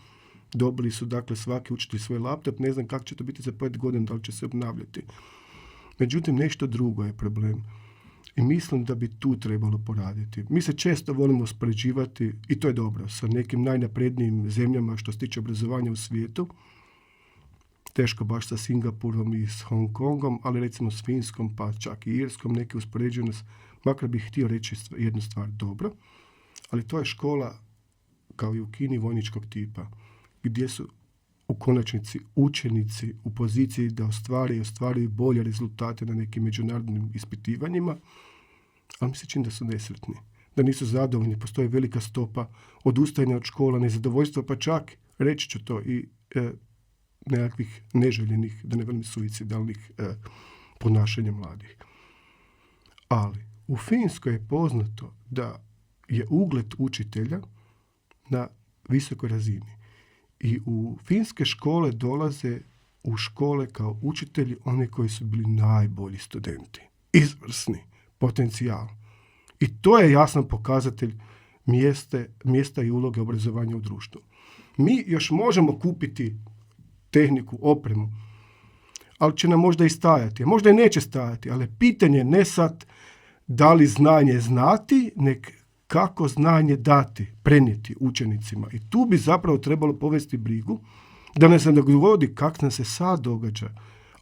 dobili su dakle svaki učitelj svoj laptop, ne znam kako će to biti za 5 godina, da li će se obnavljati. Međutim, nešto drugo je problem. I mislim da bi tu trebalo poraditi. Mi se često volimo uspoređivati, i to je dobro, sa nekim najnaprednijim zemljama što se tiče obrazovanja u svijetu. Teško baš sa Singapurom i s Hong Kongom, ali recimo s Finskom, pa čak i Irskom, neki uspoređuju nas. Makar bih htio reći jednu stvar, dobro, ali to je škola, kao i u Kini, vojničkog tipa, gdje su u konačnici učenici u poziciji da ostvaruju bolje rezultate na nekim međunarodnim ispitivanjima, ali mi se čini da su nesretni, da nisu zadovoljni, postoji velika stopa odustajanja od škola, nezadovoljstva, pa čak, reći ću to, i nekakvih neželjenih, da ne velim suicidalnih ponašanja mladih. Ali u Finskoj je poznato da je ugled učitelja na visokoj razini. I u finske škole dolaze u škole kao učitelji oni koji su bili najbolji studenti. Izvrsni potencijal. I to je jasan pokazatelj mjesta i uloge obrazovanja u društvu. Mi još možemo kupiti tehniku, opremu, ali će nam možda i stajati. Možda i neće stajati, ali pitanje ne sad da li znanje znati, nek kako znanje dati, prenijeti učenicima. I tu bi zapravo trebalo povesti brigu da ne se dogodi kako nam se sad događa.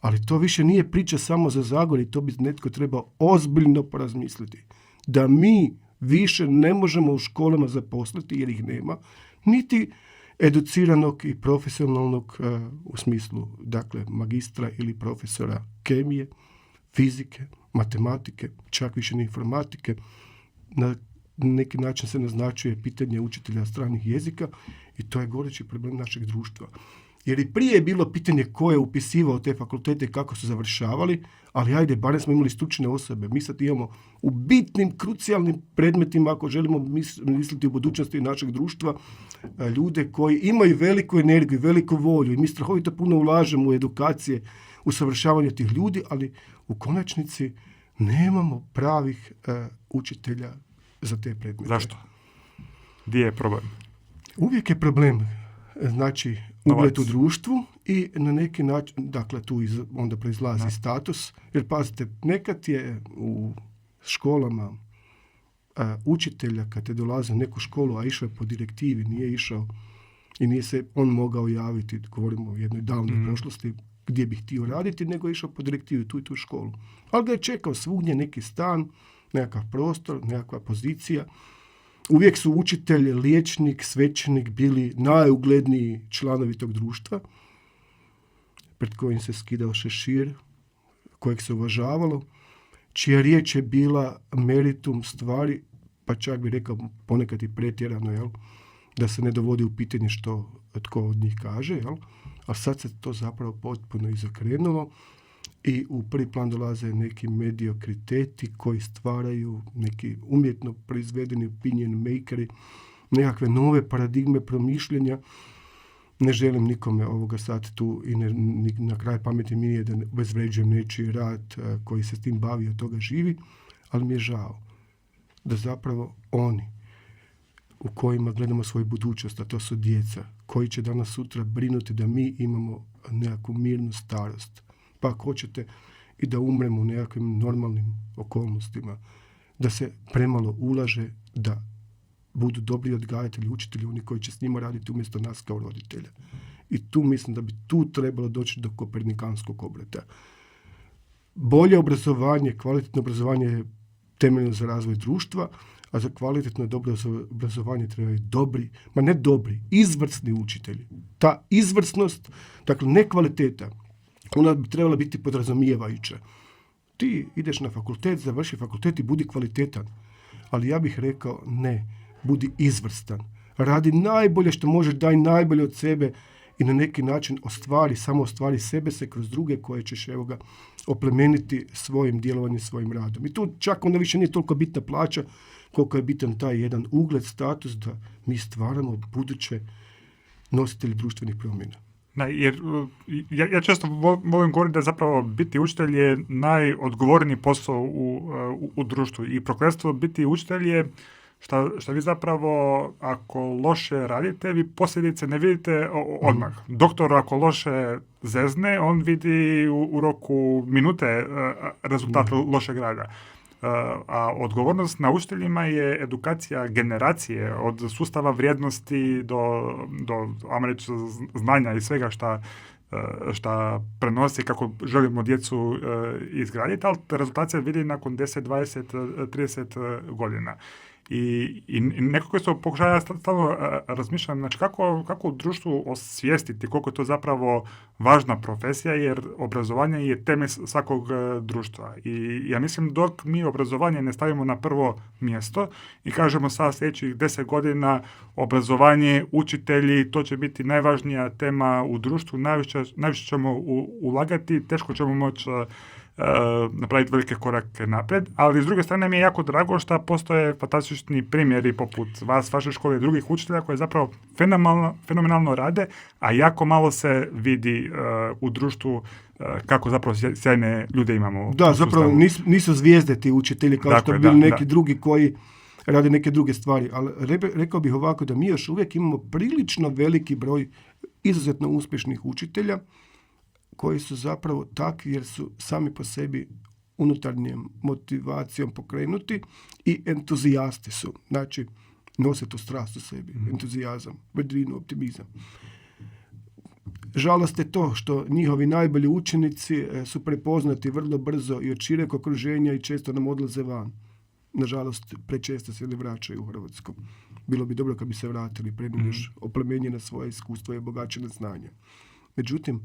Ali to više nije priča samo za Zagorje, to bi netko trebao ozbiljno porazmisliti. Da mi više ne možemo u školama zaposliti jer ih nema, niti educiranog i profesionalnog u smislu, dakle, magistra ili profesora kemije, fizike, matematike, čak više ni informatike. Na neki način se naznačuje pitanje učitelja stranih jezika i to je gorući problem našeg društva. Jer i prije je bilo pitanje ko je upisivao te fakultete i kako su završavali, ali ajde, barem smo imali stručne osobe. Mi sad imamo u bitnim, krucijalnim predmetima, ako želimo misliti u budućnosti našeg društva, ljude koji imaju veliku energiju, veliku volju i mi strahovito puno ulažemo u edukacije, u savršavanje tih ljudi, ali u konačnici nemamo pravih učitelja za te predmete. Zašto? Gdje je problem? Uvijek je problem, znači, ugled u društvu i na neki način, dakle, tu onda proizlazi status, jer pazite, nekad je u školama učitelja, kad je dolazio u neku školu, a išao je po direktivi, nije išao i nije se on mogao javiti, govorimo o jednoj davnoj prošlosti, gdje bi htio raditi, nego je išao po direktivi tu i tu školu. Ali ga je čekao svugdje neki stan, nekakav prostor, nekakva pozicija. Uvijek su učitelj, liječnik, svećenik bili najugledniji članovi tog društva, pred kojim se skidao šešir, kojeg se uvažavalo, čija riječ je bila meritum stvari, pa čak bi rekao ponekad i pretjerano, jel? Da se ne dovodi u pitanje što tko od njih kaže, jel? A sad se to zapravo potpuno izokrenulo i u prvi plan dolaze neki mediokriteti koji stvaraju neki umjetno proizvedeni opinion makeri, nekakve nove paradigme promišljenja. Ne želim nikome ovoga sad tu i na kraj pameti mi je da obezvređujem nečiji rad koji se s tim bavi, od toga živi, ali mi je žao da zapravo oni u kojima gledamo svoju budućnost, a to su djeca, koji će danas sutra brinuti da mi imamo nekakvu mirnu starost. Pa ako hoćete i da umremo u nekakvim normalnim okolnostima, da se premalo ulaže, da budu dobri odgajatelji, učitelji, oni koji će s njima raditi umjesto nas kao roditelja. I tu mislim da bi tu trebalo doći do kopernikanskog obrata. Bolje obrazovanje, kvalitetno obrazovanje je temeljno za razvoj društva, a za kvalitetno i dobro obrazovanje trebaju izvrsni učitelji. Ta izvrsnost, dakle ne kvaliteta, ona bi trebala biti podrazumijevajuća. Ti ideš na fakultet, završi fakultet i budi kvalitetan. Ali ja bih rekao ne, budi izvrstan. Radi najbolje što možeš, daj najbolje od sebe i na neki način samo ostvari sebe se kroz druge koje ćeš oplemeniti svojim djelovanjem, svojim radom. I tu čak onda više nije toliko bitna plaća koliko je bitan taj jedan ugled, status da mi stvaramo buduće nositelji društvenih promjena. Jer ja često volim govoriti da zapravo biti učitelj je najodgovorniji posao u društvu i prokletstvo biti učitelj je šta vi zapravo ako loše radite, vi posljedice ne vidite odmah. Doktor ako loše zezne, on vidi u roku minute rezultat lošeg rada. A odgovornost na učiteljima je edukacija generacije od sustava vrijednosti do znanja i svega šta prenosi kako želimo djecu izgraditi, ali rezultat se vidi nakon 10, 20, 30 godina. I nekako se pokušava stalno razmišljati, znači kako u društvu osvijestiti koliko je to zapravo važna profesija, jer obrazovanje je temelj svakog društva. I ja mislim dok mi obrazovanje ne stavimo na prvo mjesto i kažemo sad sljedećih 10 godina obrazovanje, učitelji, to će biti najvažnija tema u društvu, najviše ćemo ulagati, teško ćemo moći napraviti velike korake naprijed, ali s druge strane mi je jako drago što postoje fantastični primjeri poput vas, vaše škole i drugih učitelja koji zapravo fenomenalno rade, a jako malo se vidi u društvu kako zapravo sjajne ljude imamo. Da, zapravo nisu zvijezde ti učitelji kao što bili neki drugi koji rade neke druge stvari, ali rekao bih ovako da mi još uvijek imamo prilično veliki broj izuzetno uspješnih učitelja koji su zapravo takvi jer su sami po sebi unutarnjom motivacijom pokrenuti i entuzijasti su. Znači, nose tu strast u sebi, entuzijazam, vedrinu, optimizam. Žalost je to što njihovi najbolji učenici su prepoznati vrlo brzo i od šireg okruženja i često nam odlaze van. Nažalost, prečesto se ne vraćaju u Hrvatsku. Bilo bi dobro kad bi se vratili, još oplemenjena svoje iskustva i obogaćena znanja. Međutim,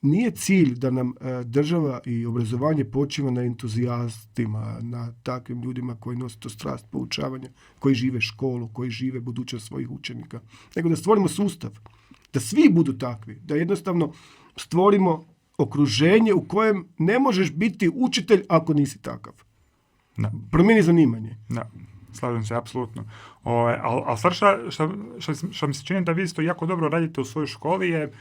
nije cilj da nam država i obrazovanje počiva na entuzijastima, na takvim ljudima koji nose to strast poučavanja, koji žive školu, koji žive budućnost svojih učenika, nego da stvorimo sustav, da svi budu takvi, da jednostavno stvorimo okruženje u kojem ne možeš biti učitelj ako nisi takav. Promijeni zanimanje. Da. Slažem se, apsolutno. Ali što mi se čini da vi isto jako dobro radite u svojoj školi je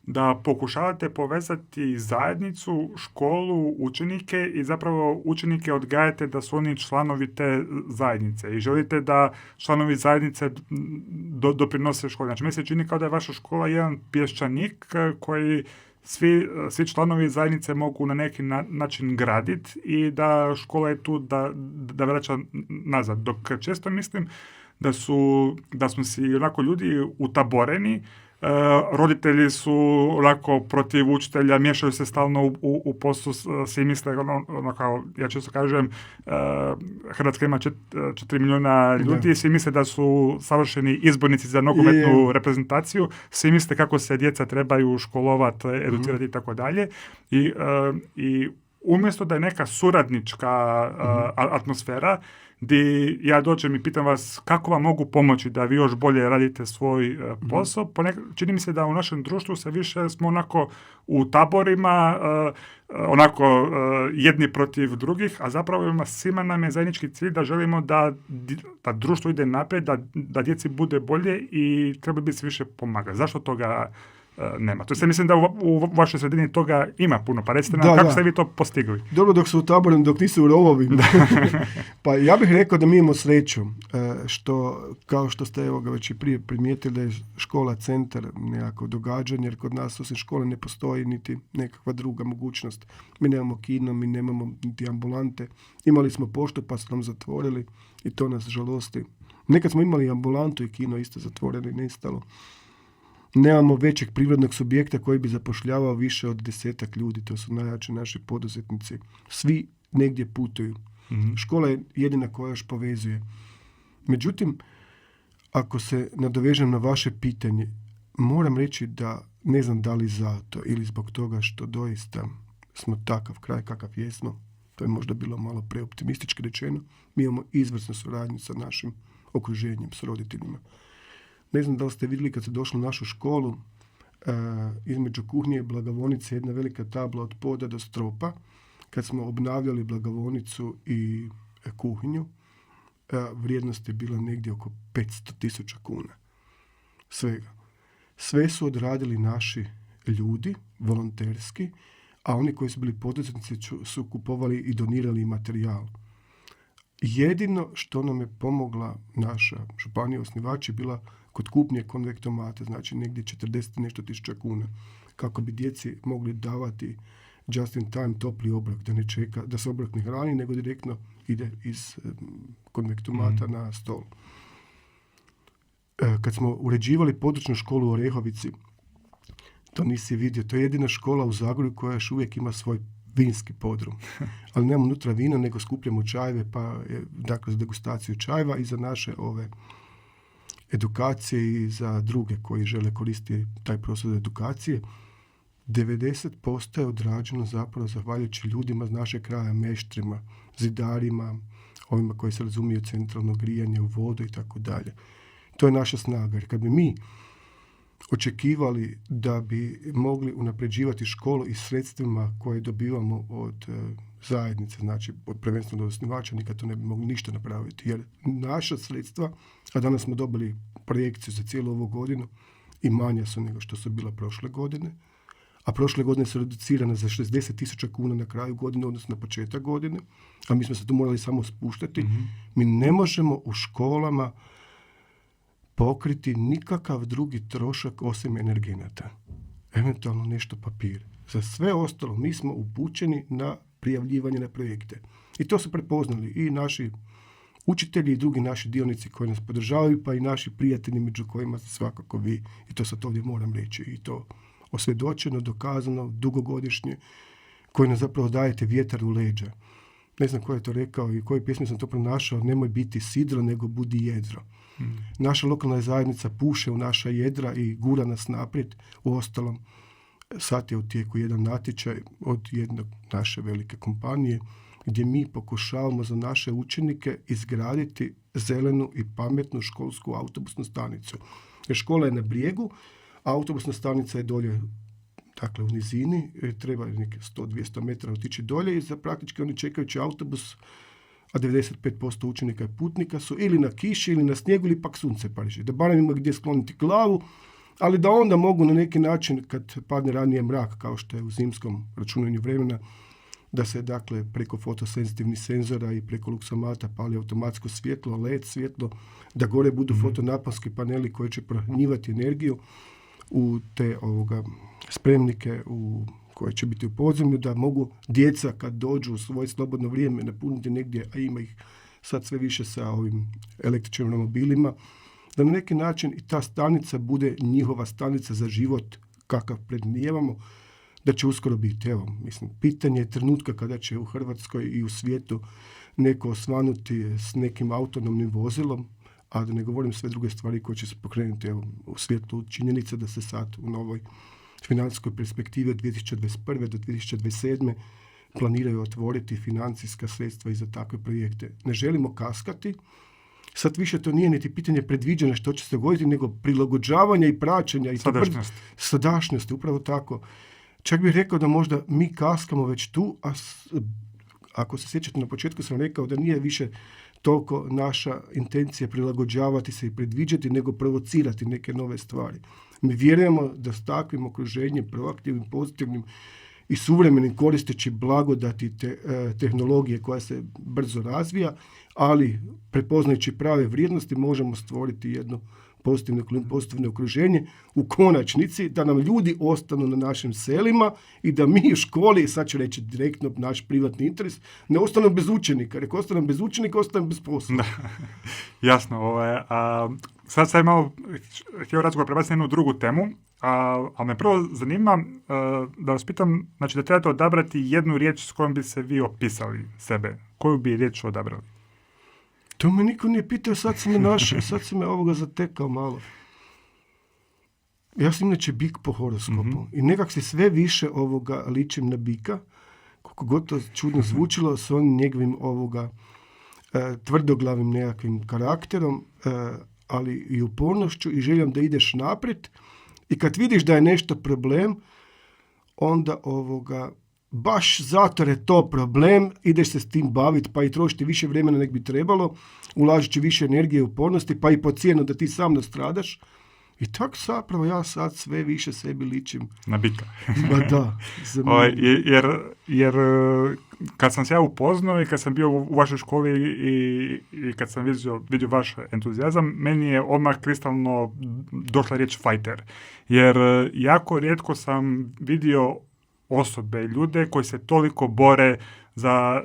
da pokušavate povezati zajednicu, školu, učenike i zapravo učenike odgajate da su oni članovi te zajednice i želite da članovi zajednice doprinose školi. Znači, mi se čini kao da je vaša škola jedan pješčanik koji svi članovi zajednice mogu na neki način graditi i da škola je tu da vraća nazad. Dok često mislim da smo si onako ljudi utaboreni, roditelji su onako protiv učitelja, miješaju se stalno u poslu, svi misle, kao ja često kažem, Hrvatska ima 4 milijuna ljudi, svi misle da su savršeni izbornici za nogometnu reprezentaciju, svi misle kako se djeca trebaju školovati, educirati i tako dalje. I umjesto da je neka suradnička atmosfera, gdje ja dođem i pitam vas kako vam mogu pomoći da vi još bolje radite svoj posao. Čini mi se da u našem društvu se više smo onako u taborima, jedni protiv drugih, a zapravo svima nam je zajednički cilj da želimo da društvo ide naprijed, da djeci bude bolje i treba biti se više pomagati. Zašto toga nema? To se mislim da u vašoj sredini toga ima puno. Pa recite nam kako ste vi to postigli? Dobro, dok su u taboru, dok nisu u rovovima. Pa ja bih rekao da mi imamo sreću, što, kao što ste već i prije primijetili, da je škola centar nekako događanja, jer kod nas osim škole ne postoji niti nekakva druga mogućnost. Mi nemamo kino, mi nemamo niti ambulante. Imali smo poštu pa su nam zatvorili i to nas žalosti. Nekad smo imali ambulantu i kino isto zatvoreno i nestalo. Nemamo većeg privrednog subjekta koji bi zapošljavao više od 10 ljudi. To su najjači naši poduzetnici. Svi negdje putuju. Škola je jedina koja još povezuje. Međutim, ako se nadovežem na vaše pitanje, moram reći da ne znam da li zato ili zbog toga što doista smo takav kraj kakav jesmo. To je možda bilo malo preoptimistički rečeno. Mi imamo izvrsnu suradnju sa našim okruženjem, s roditeljima. Ne znam da li ste vidjeli kad ste došli u našu školu, između kuhnje i blagovonice jedna velika tabla od poda do stropa. Kad smo obnavljali blagovonicu i kuhinju, vrijednost je bila negdje oko 500.000 kuna. Svega. Sve su odradili naši ljudi, volonterski, a oni koji su bili poduzetnici su kupovali i donirali materijal. Jedino što nam je pomogla naša županija osnivač je bila kod kupnje konvektomata, znači negdje 40 nešto tisuća kuna, kako bi djeci mogli davati just in time topli obrok, da ne čeka, da se obrok ne hrani, nego direktno ide iz konvektomata na stol. Kad smo uređivali područnu školu u Orehovici, to nisi vidio, to je jedina škola u Zagorju koja još uvijek ima svoj vinski podrum. Ali nemamo unutra vina, nego skupljamo čajeve, pa dakle za degustaciju čajeva i za naše ove edukacije i za druge koji žele koristiti taj prostor edukacije. 90% je odrađeno zapravo zahvaljujući ljudima iz našeg kraja, meštrima, zidarima, ovima koji se razumiju centralno grijanje u vodu i tako dalje. To je naša snaga. Jer kad bi mi očekivali da bi mogli unapređivati školu i sredstvima koje dobivamo od zajednice, znači od prvenstveno od osnivača, nikad to ne bi mogli ništa napraviti. Jer naša sredstva, a danas smo dobili projekciju za cijelu ovu godinu i manja su nego što su bila prošle godine, a prošle godine su reducirane za 60.000 kuna na kraju godine, odnosno na početak godine, a mi smo se tu morali samo spuštati. Mi ne možemo u školama pokriti nikakav drugi trošak osim energenata. Eventualno nešto papir. Za sve ostalo mi smo upućeni na prijavljivanje na projekte. I to su prepoznali i naši učitelji i drugi naši dionici koji nas podržavaju, pa i naši prijatelji među kojima ste svakako vi. I to sad ovdje moram reći. I to osvjedočeno, dokazano, dugogodišnje, koji nam zapravo dajete vjetar u leđa. Ne znam ko je to rekao i koje pjesme sam to pronašao, nemoj biti sidro, nego budi jedro. Naša lokalna zajednica puše u naša jedra i gura nas naprijed. U ostalom, sad je u tijeku jedan natječaj od jednog naše velike kompanije gdje mi pokušavamo za naše učenike izgraditi zelenu i pametnu školsku autobusnu stanicu. Jer škola je na brijegu, a autobusna stanica je dolje, dakle u nizini, treba neke 100-200 metara otići dolje i za praktički oni čekajući autobus, a 95% učenika i putnika su ili na kiši, ili na snijegu, ili pak sunce pariši. Da barem ima gdje skloniti glavu, ali da onda mogu na neki način, kad padne ranije mrak, kao što je u zimskom računanju vremena, da se dakle preko fotosenzitivnih senzora i preko luksomata pali automatsko svjetlo, LED svjetlo, da gore budu fotonaponski paneli koji će prohranjivati energiju u te spremnike koje će biti u podzemlju, da mogu djeca kad dođu u svoje slobodno vrijeme napuniti negdje, a ima ih sad sve više sa ovim električnim automobilima, da na neki način i ta stanica bude njihova stanica za život kakav predmnijevamo da će uskoro biti. Evo, mislim, pitanje je trenutka kada će u Hrvatskoj i u svijetu neko osvanuti s nekim autonomnim vozilom, a da ne govorim sve druge stvari koje će se pokrenuti. Evo, u svijetu činjenica da se sad u novoj financijskoj perspektivi od 2021. do 2027. planiraju otvoriti financijska sredstva i za takve projekte. Ne želimo kaskati. Sad više to nije niti pitanje predviđanja što će se dogoditi, nego prilagođavanja i praćenja. I sadašnjosti, upravo tako. Čak bih rekao da možda mi kaskamo već tu, a ako se sjećate na početku sam rekao da nije više toliko naša intencija prilagođavati se i predviđati, nego provocirati neke nove stvari. Mi vjerujemo da s takvim okruženjem, proaktivnim, pozitivnim i suvremenim koristeći blagodati tehnologije koja se brzo razvija, ali prepoznajući prave vrijednosti možemo stvoriti jedno pozitivno okruženje u konačnici da nam ljudi ostanu na našim selima i da mi u školi, sad ću reći direktno naš privatni interes, ne ostanu bez učenika. Jer ako ostanu bez učenika, ostanu bez posla. Jasno. Sad sam malo htio razgovor prebaciti na jednu drugu temu, a me prvo zanima da vas pitam, znači da trebate odabrati jednu riječ s kojom bi se vi opisali sebe. Koju bi riječ odabrali? To me niko nije pitao, sad si me našao, sad si me ovoga zatekao malo. Ja sam inače bik po horoskopu i nekak se sve više ličim na bika, koliko god to čudno zvučilo s onim njegovim tvrdoglavim nekakvim karakterom, ali i upornošću i željom da ideš naprijed i kad vidiš da je nešto problem, onda baš zato jer je to problem, ideš se s tim baviti, pa i trošiti više vremena nek bi trebalo, ulažući više energije i upornosti, pa i po cijenu da ti sam nastradaš, I tako zapravo ja sad sve više sebi ličim. Na bika. Ma da. Jer kad sam se ja upoznao i kad sam bio u vašoj školi i kad sam vidio vaš entuzijazam, meni je odmah kristalno došla riječ fighter. Jer jako rijetko sam vidio osobe, ljude koji se toliko bore za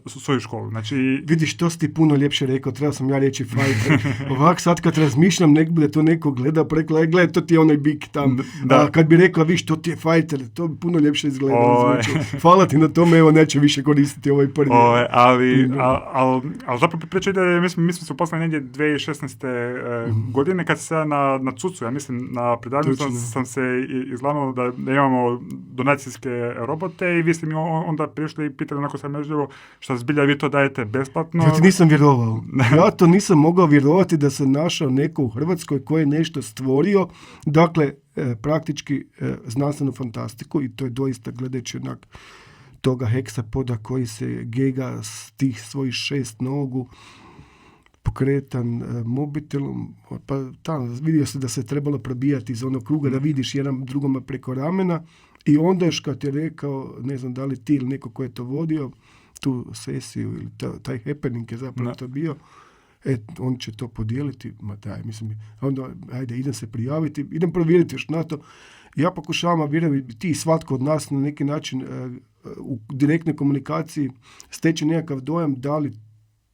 svoju školu. Znači, vidiš, to si ti puno ljepše rekao, trebao sam ja reći fighter. Ovak sad kad razmišljam, nek bude to neko gleda, prekla, gledaj, to ti je onaj bik tam. A kad bi rekao, viš, to ti je fighter, to bi puno ljepše izgledalo. Hvala ti na tome, evo, neće više koristiti ovaj prvi. Ali zapravo priča ide, mi smo se upoznali negdje 2016. Godine, kad se ja na CUC-u, ja mislim, na predavanju sam se izgledao da imamo donacijske robote i vi ste mi onda prišli i pitali onako sam mežljivo, što zbilja vi to dajete besplatno. Ja ti nisam vjerovao. Ja to nisam mogao vjerovati da se našao neko u Hrvatskoj koji je nešto stvorio, dakle, praktički znanstvenu fantastiku i to je doista gledajući onak toga heksapoda koji se gega s tih svojih 6 nogu, pokretan mobitelom, pa tamo vidio se da se trebalo probijati iz onog kruga, da vidiš jedan drugoma preko ramena i onda još kad je rekao, ne znam da li ti ili neko ko je to vodio, tu sesiju ili taj happening je zapravo to bio, on će to podijeliti, ma daj, mislim, onda, ajde, idem se prijaviti, idem provjeriti još na to. Ja pokušavam, vjerujem, ti svatko od nas na neki način u direktnoj komunikaciji steći nekakav dojam da li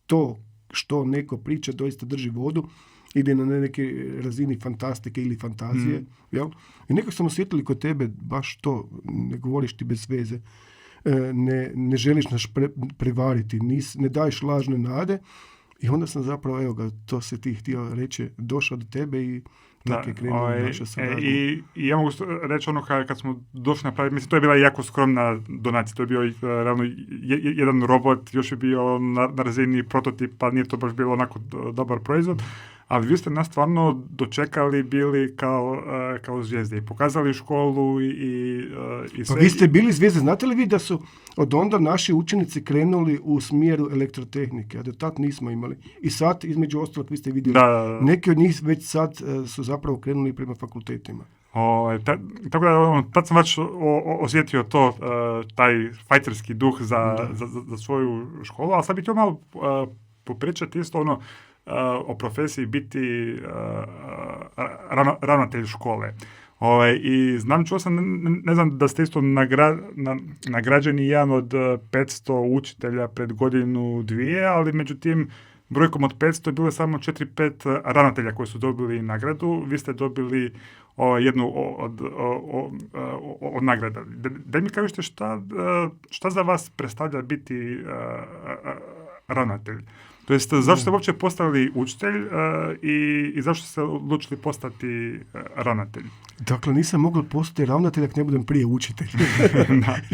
to što neko priča doista drži vodu ili na neke razini fantastike ili fantazije. Jel? I nekako sam osjetili kod tebe baš to, ne govoriš ti bez veze, ne želiš nas prevariti, ne daješ lažne nade i onda sam zapravo, evo ga, to se ti htio reći, došao do tebe i tako je krenuo naša saradnja. I ja mogu reći ono kad smo došli napraviti, mislim, to je bila jako skromna donacija, to je bio ravno jedan robot, još je bio na razini prototipa, nije to baš bilo onako dobar proizvod, ali vi ste nas stvarno dočekali, bili kao zvijezde i pokazali školu i sve. Pa vi ste bili zvijezde, znate li vi da su od onda naši učenici krenuli u smjeru elektrotehnike, a do tad nismo imali. I sad, između ostalog, vi ste vidjeli, neki od njih već sad su zapravo krenuli prema fakultetima. Tako da, tad sam već osjetio to, taj fajterski duh za svoju školu, ali sad bih htio malo popričati isto o profesiji biti ravnatelj škole. I čuo sam, ne znam da ste isto nagrađeni jedan od 500 učitelja pred godinu, dvije, ali međutim brojkom od 500 je bilo samo 4-5 ravnatelja koji su dobili nagradu. Vi ste dobili jednu od nagrada. Da mi kažete šta za vas predstavlja biti ravnatelj? To jest, zašto ste uopće postali učitelj i zašto ste odlučili postati ravnatelj? Dakle, nisam mogao postati ravnatelj ako ne budem prije učitelj.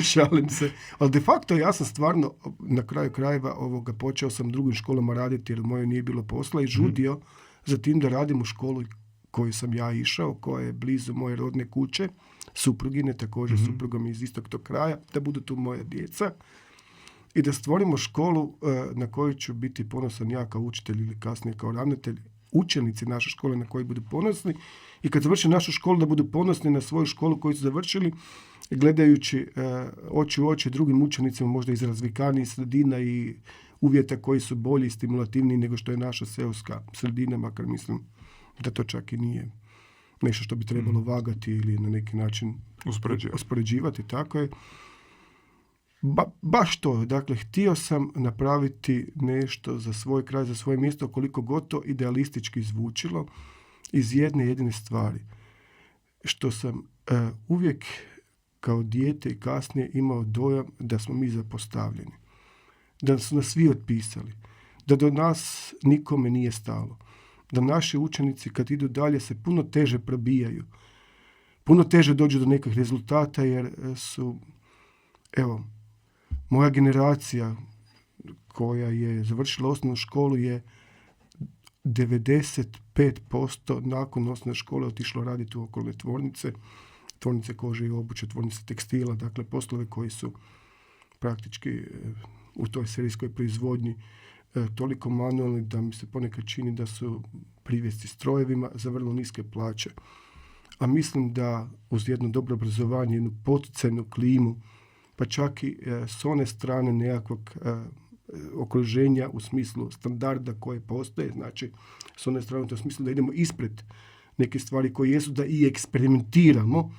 Šalim se. Ali de facto ja sam stvarno na kraju krajeva počeo sam drugim školama raditi jer moje nije bilo posla i žudio za tim da radim u školu koju sam ja išao, koja je blizu moje rodne kuće, suprugine, također suprugom iz istog tog kraja, da budu tu moja djeca. I da stvorimo školu na kojoj ću biti ponosan ja kao učitelj ili kasnije kao ravnatelj, učenici naše škole na koji budu ponosni i kad završe našu školu da budu ponosni na svoju školu koju su završili gledajući oči u oči drugim učenicima možda iz razvikanijih sredina i uvjeta koji su bolji i stimulativniji nego što je naša seoska sredina, makar mislim da to čak i nije nešto što bi trebalo vagati ili na neki način uspoređivati, tako je. Baš to, dakle, htio sam napraviti nešto za svoj kraj, za svoje mjesto, koliko god to idealistički zvučilo, iz jedne jedine stvari. Što sam uvijek kao dijete i kasnije imao dojam da smo mi zapostavljeni. Da su nas svi otpisali. Da do nas nikome nije stalo. Da naši učenici kad idu dalje se puno teže probijaju. Puno teže dođu do nekih rezultata jer su, evo, moja generacija koja je završila osnovnu školu je 95% nakon osnovne škole otišlo raditi u okolne tvornice kože i obuće, tvornice tekstila, dakle poslove koji su praktički u toj serijskoj proizvodnji toliko manualni da mi se ponekad čini da su privesti strojevima za vrlo niske plaće. A mislim da uz jedno dobro obrazovanje, jednu poticajnu klimu, pa čak i s one strane nekakvog okruženja u smislu standarda koje postoje, znači s one strane u tom smislu da idemo ispred neke stvari koje jesu, da i eksperimentiramo,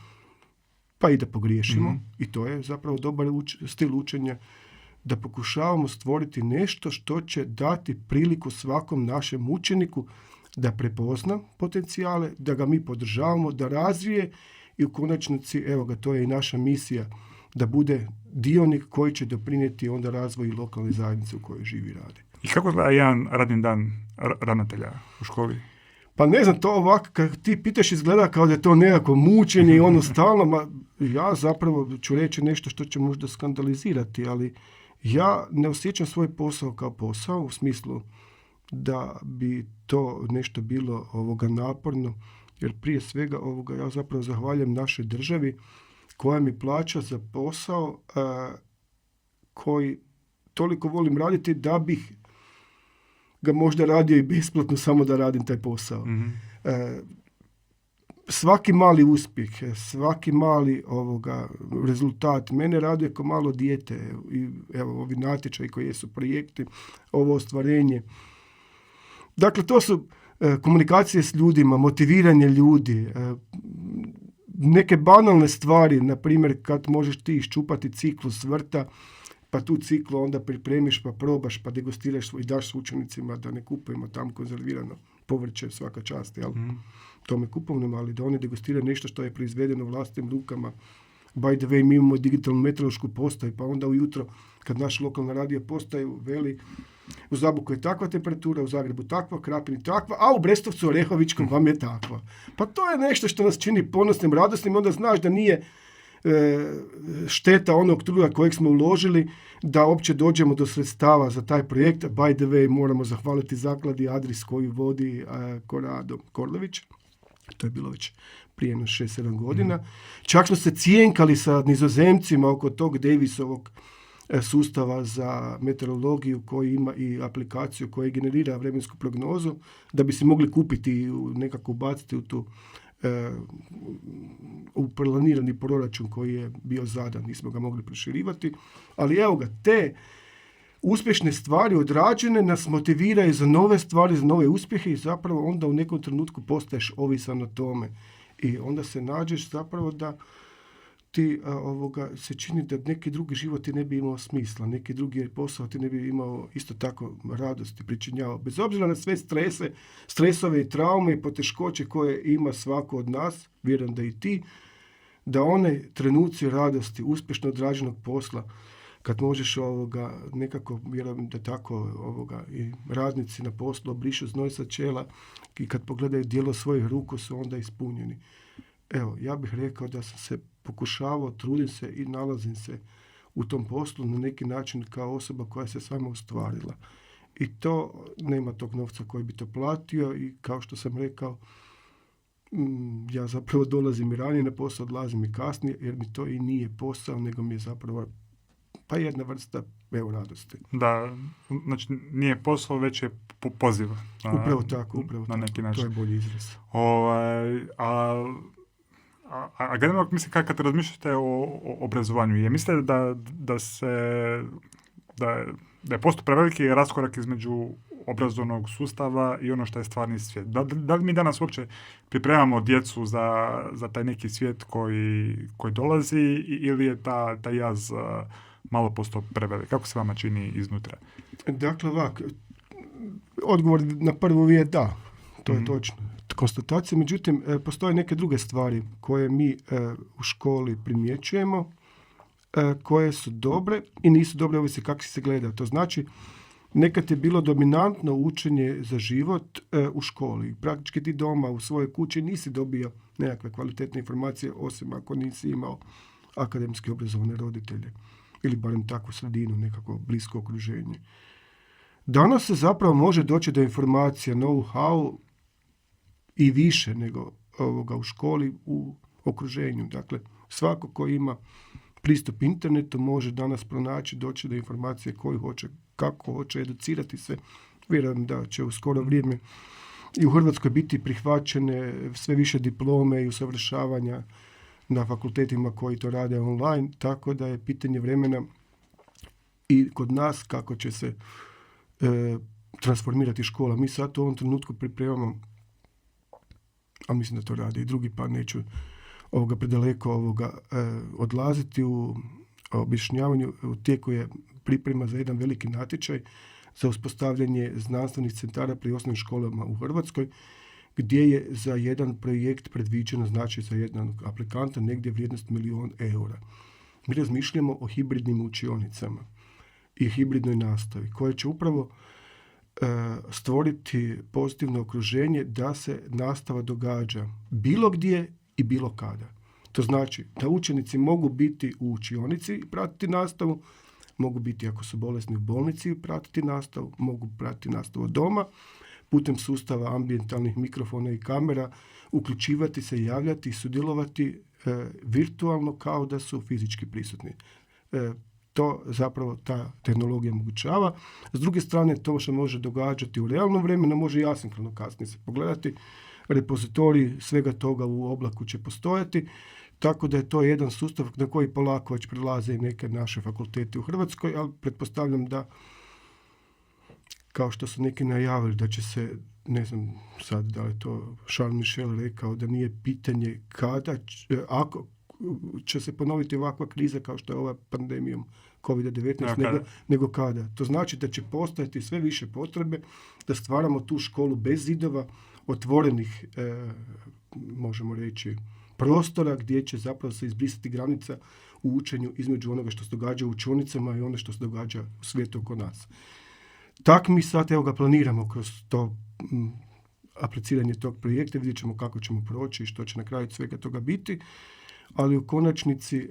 pa i da pogriješimo. I to je zapravo dobar stil učenja, da pokušavamo stvoriti nešto što će dati priliku svakom našem učeniku da prepozna potencijale, da ga mi podržavamo, da razvije i u konačnici, evo ga, to je i naša misija, da bude dionik koji će doprinijeti onda razvoju lokalne zajednice u kojoj živi i radi. I kako izgleda jedan radni dan ravnatelja u školi? Pa ne znam, to ovako, kad ti pitaš, izgleda kao da je to nekako mučenje i ono stalno, ja zapravo ću reći nešto što će možda skandalizirati, ali ja ne osjećam svoj posao kao posao, u smislu da bi to nešto bilo naporno, jer prije svega ja zapravo zahvaljujem našoj državi koja mi plaća za posao koji toliko volim raditi da bih ga možda radio i besplatno samo da radim taj posao. Svaki mali uspjeh, svaki mali rezultat mene raduje kao malo dijete. I evo, ovi natječaji koji su projekti, ovo ostvarenje. Dakle, to su komunikacije s ljudima, motiviranje ljudi, neke banalne stvari, na primjer kad možeš ti iščupati ciklus vrta, pa tu ciklu onda pripremiš, pa probaš, pa degustiraš i daš s učenicima da ne kupujemo tamo konzervirano povrće, svaka čast, jel? To me kupovno, ali da oni degustiraju nešto što je proizvedeno vlastitim rukama. By the way, mi imamo digitalnu meteorološku postaju, pa onda ujutro kad naš lokalna radio postaju veli u Zaboku je takva temperatura, u Zagrebu takva, Krapini takva, a u Brestovcu Orehovičkom vam je takva. Pa to je nešto što nas čini ponosnim, radosnim, onda znaš da nije šteta onog truda kojeg smo uložili da uopće dođemo do sredstava za taj projekt. By the way, moramo zahvaliti zakladi Adris koju vodi Korado Korlović. To je bilo već prije 6-7 godina. Čak smo se cijenkali sa Nizozemcima oko tog Davisovog sustava za meteorologiju koji ima i aplikaciju koja generira vremensku prognozu da bi se mogli kupiti i nekako ubaciti u tu u planirani proračun koji je bio zadan, nismo ga mogli proširivati, ali evo ga, te uspješne stvari odrađene nas motiviraju za nove stvari, za nove uspjehe i zapravo onda u nekom trenutku postaješ ovisan o tome i onda se nađeš zapravo da ti se čini da neki drugi život ti ne bi imao smisla, neki drugi posao ti ne bi imao isto tako radosti, pričinjavao. Bez obzira na sve stresove i traume i poteškoće koje ima svako od nas, vjerujem da i ti, da one trenuci radosti, uspješno odrađenog posla, kad možeš nekako, vjerujem da tako i radnici na poslu obrišu znoj sa čela i kad pogledaju djelo svojih ruku su onda ispunjeni. Evo, ja bih rekao da sam se pokušavao, trudim se i nalazim se u tom poslu na neki način kao osoba koja se sama ostvarila. I to nema tog novca koji bi to platio i kao što sam rekao, ja zapravo dolazim i ranije na posao, odlazim i kasnije jer mi to i nije posao, nego mi je zapravo pa jedna vrsta radosti. Da, znači nije posao, već je poziv. Upravo tako. Na neki način. To je bolji izraz. A generalno, mislim, kad razmišljate o obrazovanju, mislite da je postoji preveliki raskorak između obrazovnog sustava i ono što je stvarni svijet? Da li mi danas uopće pripremamo djecu za taj neki svijet koji dolazi ili je taj jaz malo postao prevelik? Kako se vama čini iznutra? Dakle, ovako, odgovor na prvu je da, to je točno. Konstatacija, međutim, postoje neke druge stvari koje mi u školi primjećujemo, koje su dobre i nisu dobre, ovisi kako se gleda. To znači, nekad je bilo dominantno učenje za život u školi. Praktički ti doma u svojoj kući nisi dobio nekakve kvalitetne informacije, osim ako nisi imao akademski obrazovane roditelje ili barem takvu sredinu, nekako blisko okruženje. Danas se zapravo može doći do informacija, know-how i više nego u školi u okruženju. Dakle, svako ko ima pristup internetu može danas pronaći, doći do informacije koju hoće, kako hoće educirati se. Vjerujem da će u skoro vrijeme i u Hrvatskoj biti prihvaćene sve više diplome i usavršavanja na fakultetima koji to rade online, tako da je pitanje vremena i kod nas kako će se transformirati škola. Mi sad u ovom trenutku pripremamo, a mislim da to rade i drugi, pa neću predaleko odlaziti u objašnjavanju. U tijeku je priprema za jedan veliki natječaj za uspostavljanje znanstvenih centara pri osnovnim školama u Hrvatskoj, gdje je za jedan projekt predviđeno, znači za jednog aplikanta, negdje vrijednost €1.000.000. Mi razmišljamo o hibridnim učionicama i hibridnoj nastavi, koje će upravo stvoriti pozitivno okruženje da se nastava događa bilo gdje i bilo kada. To znači da učenici mogu biti u učionici i pratiti nastavu, mogu biti ako su bolesni u bolnici i pratiti nastavu, mogu pratiti nastavu od doma, putem sustava ambijentalnih mikrofona i kamera, uključivati se, javljati i sudjelovati virtualno kao da su fizički prisutni. To zapravo ta tehnologija omogućava. S druge strane, to što može događati u realnom vremenu, može i asinkrono kasnije se pogledati. Repozitorij svega toga u oblaku će postojati, tako da je to jedan sustav na koji polako već prilaze i neke naše fakultete u Hrvatskoj, ali pretpostavljam da, kao što su neki najavili, da će se, ne znam sad da li to Charles Michel rekao, da nije pitanje kada, ako će se ponoviti ovakva kriza kao što je ova pandemijom COVID-19, nego kada. To znači da će postojati sve više potrebe da stvaramo tu školu bez zidova, otvorenih, možemo reći, prostora gdje će zapravo se izbrisati granica u učenju između onoga što se događa u učionicama i ono što se događa u svijetu oko nas. Tak mi sad planiramo kroz to apliciranje tog projekta, vidjet ćemo kako ćemo proći i što će na kraju svega toga biti, ali u konačnici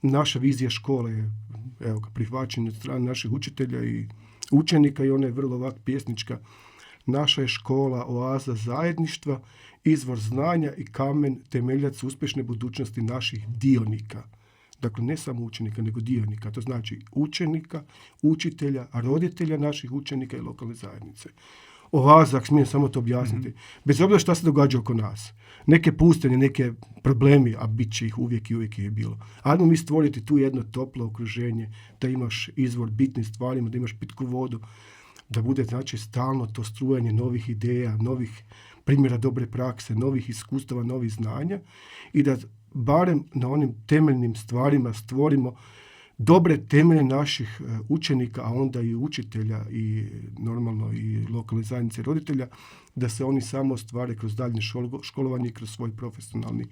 naša vizija škole je prihvaćena od strane naših učitelja i učenika i ona je vrlo ovak pjesnička. Naša je škola oaza zajedništva, izvor znanja i kamen temeljac uspješne budućnosti naših dionika. Dakle, ne samo učenika, nego dionika. To znači učenika, učitelja, roditelja naših učenika i lokalne zajednice. Oaza, ako smijem samo to objasniti, bez obzira šta se događa oko nas. Neke pustanje, neke problemi, a bit će ih uvijek i uvijek je bilo. Ajmo mi stvoriti tu jedno toplo okruženje, da imaš izvor bitnih stvarima, da imaš pitku vodu, da bude znači stalno to strujanje novih ideja, novih primjera dobre prakse, novih iskustava, novih znanja i da barem na onim temeljnim stvarima stvorimo dobre temelje naših učenika, a onda i učitelja i normalno i lokalne zajednice roditelja, da se oni samo ostvare kroz daljnje školovanje i kroz svoj profesionalni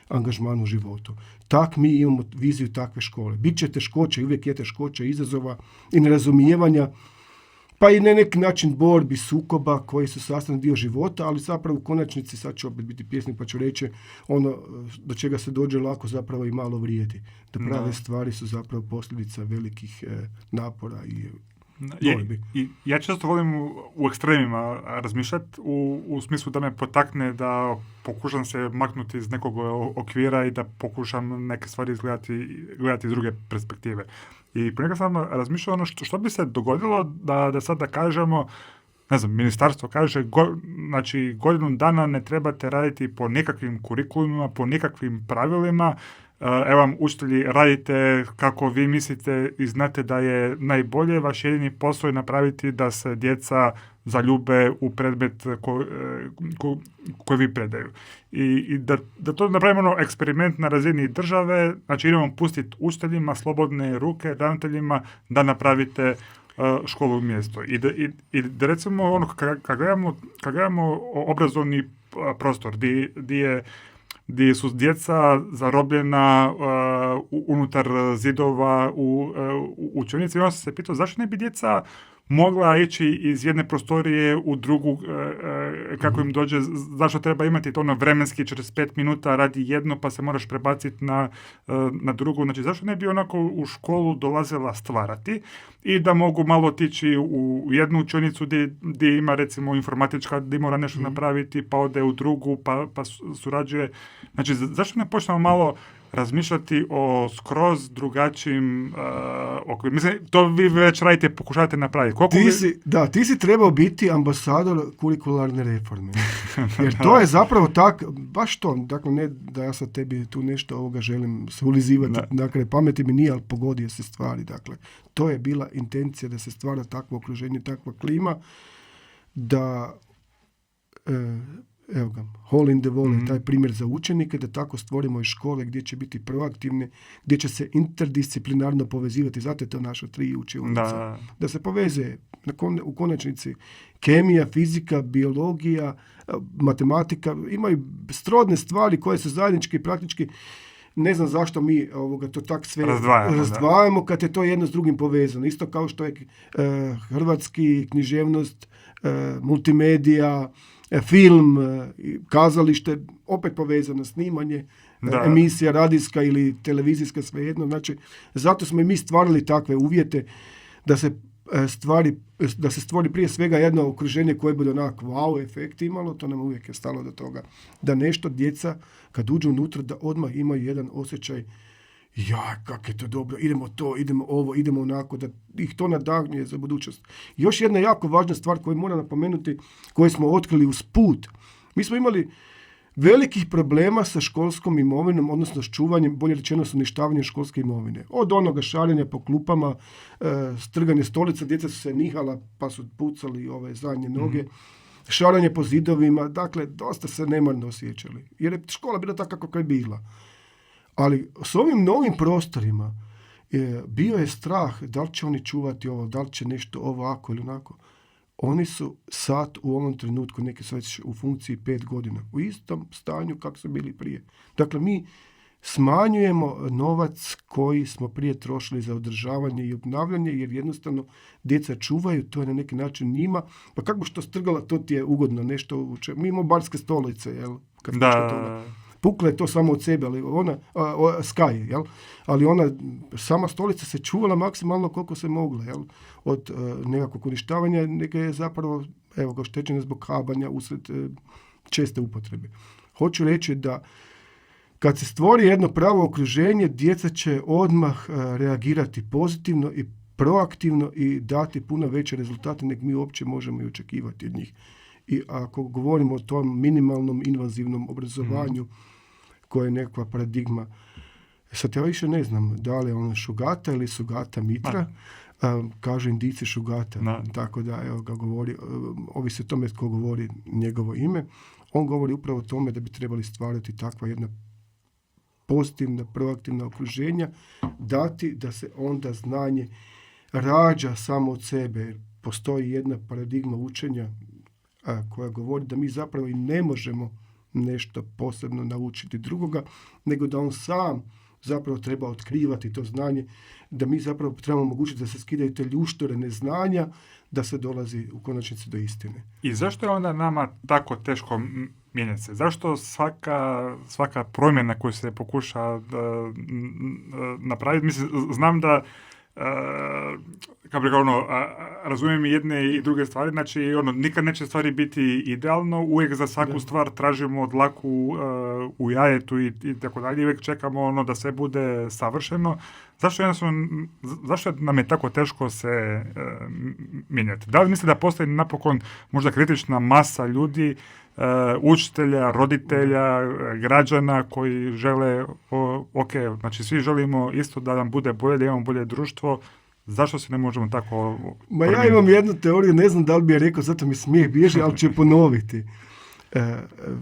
angažman u životu. Tak mi imamo viziju takve škole. Biće teškoće, i uvijek je teškoće, izazova i nerazumijevanja, pa i na neki način borbi, sukoba koji su sastavni dio života, ali zapravo u konačnici, sad ću opet biti pjesnik pa ću reći, ono do čega se dođe lako zapravo i malo vrijedi. Da prave stvari su zapravo posljedica velikih napora i borbi. Ja često volim u ekstremima razmišljati u smislu da me potakne da pokušam se maknuti iz nekog okvira i da pokušam neke stvari gledati iz druge perspektive. I ponekad sam razmišljao ono što bi se dogodilo da sad da kažemo, ne znam, ministarstvo kaže, znači godinu dana ne trebate raditi po nekakvim kurikulumima, po nekakvim pravilima, evo vam učitelji, radite kako vi mislite i znate da je najbolje, vaš jedini posao je napraviti da se djeca zaljube u predmet koji vi predaju. I da to napravimo eksperiment na razini države, znači idemo pustiti učiteljima slobodne ruke, ravnateljima da napravite školu u mjesto. I da recimo ono, kad gledamo obrazovni prostor gdje su djeca zarobljena unutar zidova u učionici. I onda sam se pitao zašto ne bi djeca mogla ići iz jedne prostorije u drugu kako im dođe, zašto treba imati to ono vremenski 45 minuta radi jedno pa se moraš prebaciti na drugu. Znači zašto ne bi onako u školu dolazila stvarati i da mogu malo otići u jednu učionicu gdje ima recimo informatička, gdje mora nešto napraviti pa ode u drugu pa surađuje. Znači zašto ne počnemo malo razmišljati o skroz drugačijim okvirima. Mislim, to vi već radite, pokušavate napraviti. Ti si trebao biti ambasador kurikularne reforme. Jer to je zapravo baš to. Dakle, ne da ja sad tebi tu nešto ovoga želim se ulizivati. Dakle, pameti mi nije, ali pogodio se stvari. Dakle, to je bila intencija da se stvara takvo okruženje, takva klima, da evo ga, hole in the wall je taj primjer za učenike, da tako stvorimo i škole gdje će biti proaktivne, gdje će se interdisciplinarno povezivati. Zato je to naša 3 učionica. Da se poveze u konačnici kemija, fizika, biologija, matematika, imaju srodne stvari koje su zajednički praktički. Ne znam zašto mi to tak sve razdvajamo kad je to jedno s drugim povezano. Isto kao što je hrvatski, književnost, multimedija, film, kazalište, opet povezano, snimanje, emisija radijska ili televizijska, svejedno. Znači, zato smo i mi stvarali takve uvjete da se stvori prije svega jedno okruženje koje bude onak wow efekt imalo, to nam uvijek je stalo do toga. Da nešto djeca, kad uđu unutra, da odmah imaju jedan osjećaj kak je to dobro, idemo to, idemo ovo, idemo onako, da ih to nadahnjuje za budućnost. Još jedna jako važna stvar koju moram napomenuti, koju smo otkrili uz put. Mi smo imali velikih problema sa školskom imovinom, odnosno s čuvanjem, bolje rečeno s uništavanjem školske imovine. Od onoga šarenja po klupama, strganje stolica, djeca su se nihala pa su pucali ove zadnje noge, šaranje po zidovima, dakle, dosta se nemarno osjećali. Jer je škola bila tako kako je bila. Ali s ovim novim prostorima bio je strah da li će oni čuvati ovo, da li će nešto ovako ili onako. Oni su sad u ovom trenutku, neki su već u funkciji 5 godina, u istom stanju kako su bili prije. Dakle, mi smanjujemo novac koji smo prije trošili za održavanje i obnavljanje, jer jednostavno djeca čuvaju, to je na neki način njima. Pa kako bi što strgala, to ti je ugodno nešto. Mi imamo barske stolice, jel? Kad pukla je to samo od sebe, ali ona, Sky, jel? Ali ona, sama stolica se čuvala maksimalno koliko se mogla, jel? Od nekakvog uništavanja, neka je zapravo, evo ga, oštećena zbog habanja usred česte upotrebe. Hoću reći da kad se stvori jedno pravo okruženje, djeca će odmah reagirati pozitivno i proaktivno i dati puno veće rezultate nego mi uopće možemo i očekivati od njih. I ako govorimo o tom minimalnom invazivnom obrazovanju, koje je nekakva paradigma, sad ja više ne znam da li je ono Šugata ili Sugata Mitra, kažu Indijci Šugata, tako da evo ga govori, ovisi o tome tko govori njegovo ime, on govori upravo o tome da bi trebali stvarati takva jedna pozitivna, proaktivna okruženja, dati da se onda znanje rađa samo od sebe. Postoji jedna paradigma učenja koja govori da mi zapravo i ne možemo nešto posebno naučiti drugoga, nego da on sam zapravo treba otkrivati to znanje, da mi zapravo trebamo omogućiti da se skidaju te ljuštore neznanja, da se dolazi u konačnici do istine. I zašto je onda nama tako teško mijenjati se? Zašto svaka promjena koju se pokuša napraviti? Mislim, znam da razumijem i jedne i druge stvari, znači nikad neće stvari biti idealno, uvijek za svaku stvar tražimo dlaku u jajetu i tako dalje, uvijek čekamo da sve bude savršeno. Zašto nam je tako teško se mijenjati? Da li misli da postoji napokon možda kritična masa ljudi, učitelja, roditelja, građana koji žele, znači svi želimo isto da nam bude bolje, da imamo bolje društvo, zašto se ne možemo tako ja imam jednu teoriju, ne znam da li bi je rekao, zato mi smijeh bježi, ali ću je ponoviti.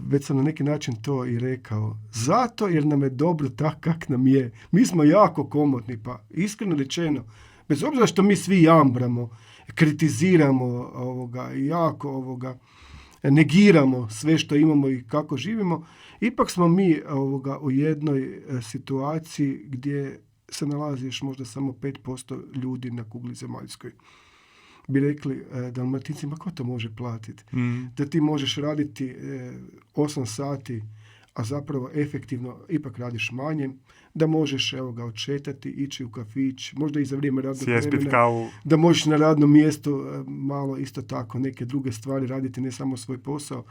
Već sam na neki način to i rekao. Zato jer nam je dobro tako kak nam je. Mi smo jako komotni, pa iskreno rečeno, bez obzira što mi svi jambramo, kritiziramo jako negiramo sve što imamo i kako živimo, ipak smo mi u jednoj situaciji gdje se nalazi još možda samo 5% ljudi na kugli zemaljskoj. Bi rekli Dalmatinci, ma ko to može platiti? Da ti možeš raditi 8 sati, a zapravo efektivno ipak radiš manje, da možeš odšetati, ići u kafić, možda i za vrijeme radnog vremena, da možeš na radnom mjestu malo isto tako neke druge stvari raditi, ne samo svoj posao.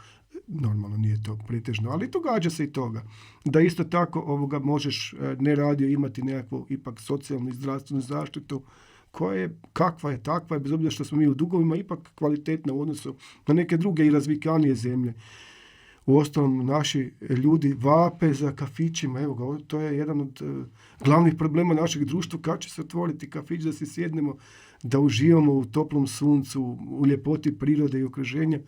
Normalno nije to pretežno, ali događa se i toga. Da isto tako možeš ne radio imati nekakvu ipak socijalnu i zdravstvenu zaštitu koja je kakva je takva, bez obzira što smo mi u dugovima, ipak kvalitetna u odnosu na neke druge i razvikanije zemlje. Uostalom, naši ljudi vape za kafićima. To je jedan od glavnih problema našeg društva, kako će se otvoriti kafić da se sjednemo, da uživamo u toplom suncu, u ljepoti prirode i okruženja.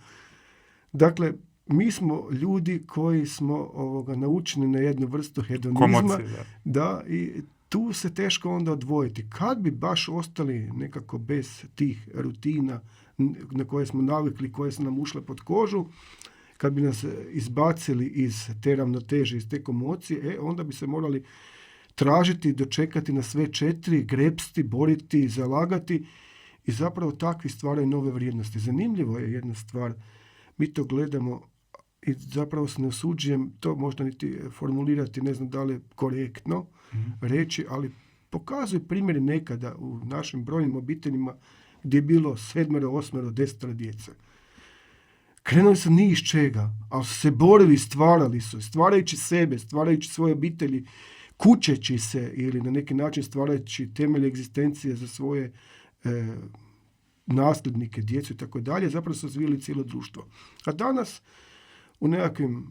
Dakle, mi smo ljudi koji smo naučeni na jednu vrstu hedonizma. Da, i tu se teško onda odvojiti. Kad bi baš ostali nekako bez tih rutina na koje smo navikli, koje su nam ušle pod kožu, kad bi nas izbacili iz te ravnoteže, iz te komocije, onda bi se morali tražiti, dočekati na sve 4, grepsti, boriti, zalagati i zapravo takvi stvaraju nove vrijednosti. Zanimljivo je jedna stvar, mi to gledamo i zapravo se ne osuđujem to možda niti formulirati, ne znam da li je korektno reći, ali pokazuju primjeri nekada u našim brojnim obiteljima gdje je bilo 7, 8, 10 djece. Krenuli su ni iz čega, ali su se borili, stvarali su, stvarajući sebe, stvarajući svoje obitelji, kućeći se ili na neki način stvarajući temelje egzistencije za svoje nasljednike, djecu i tako dalje, zapravo su razvijali cijelo društvo. A danas u nekakvim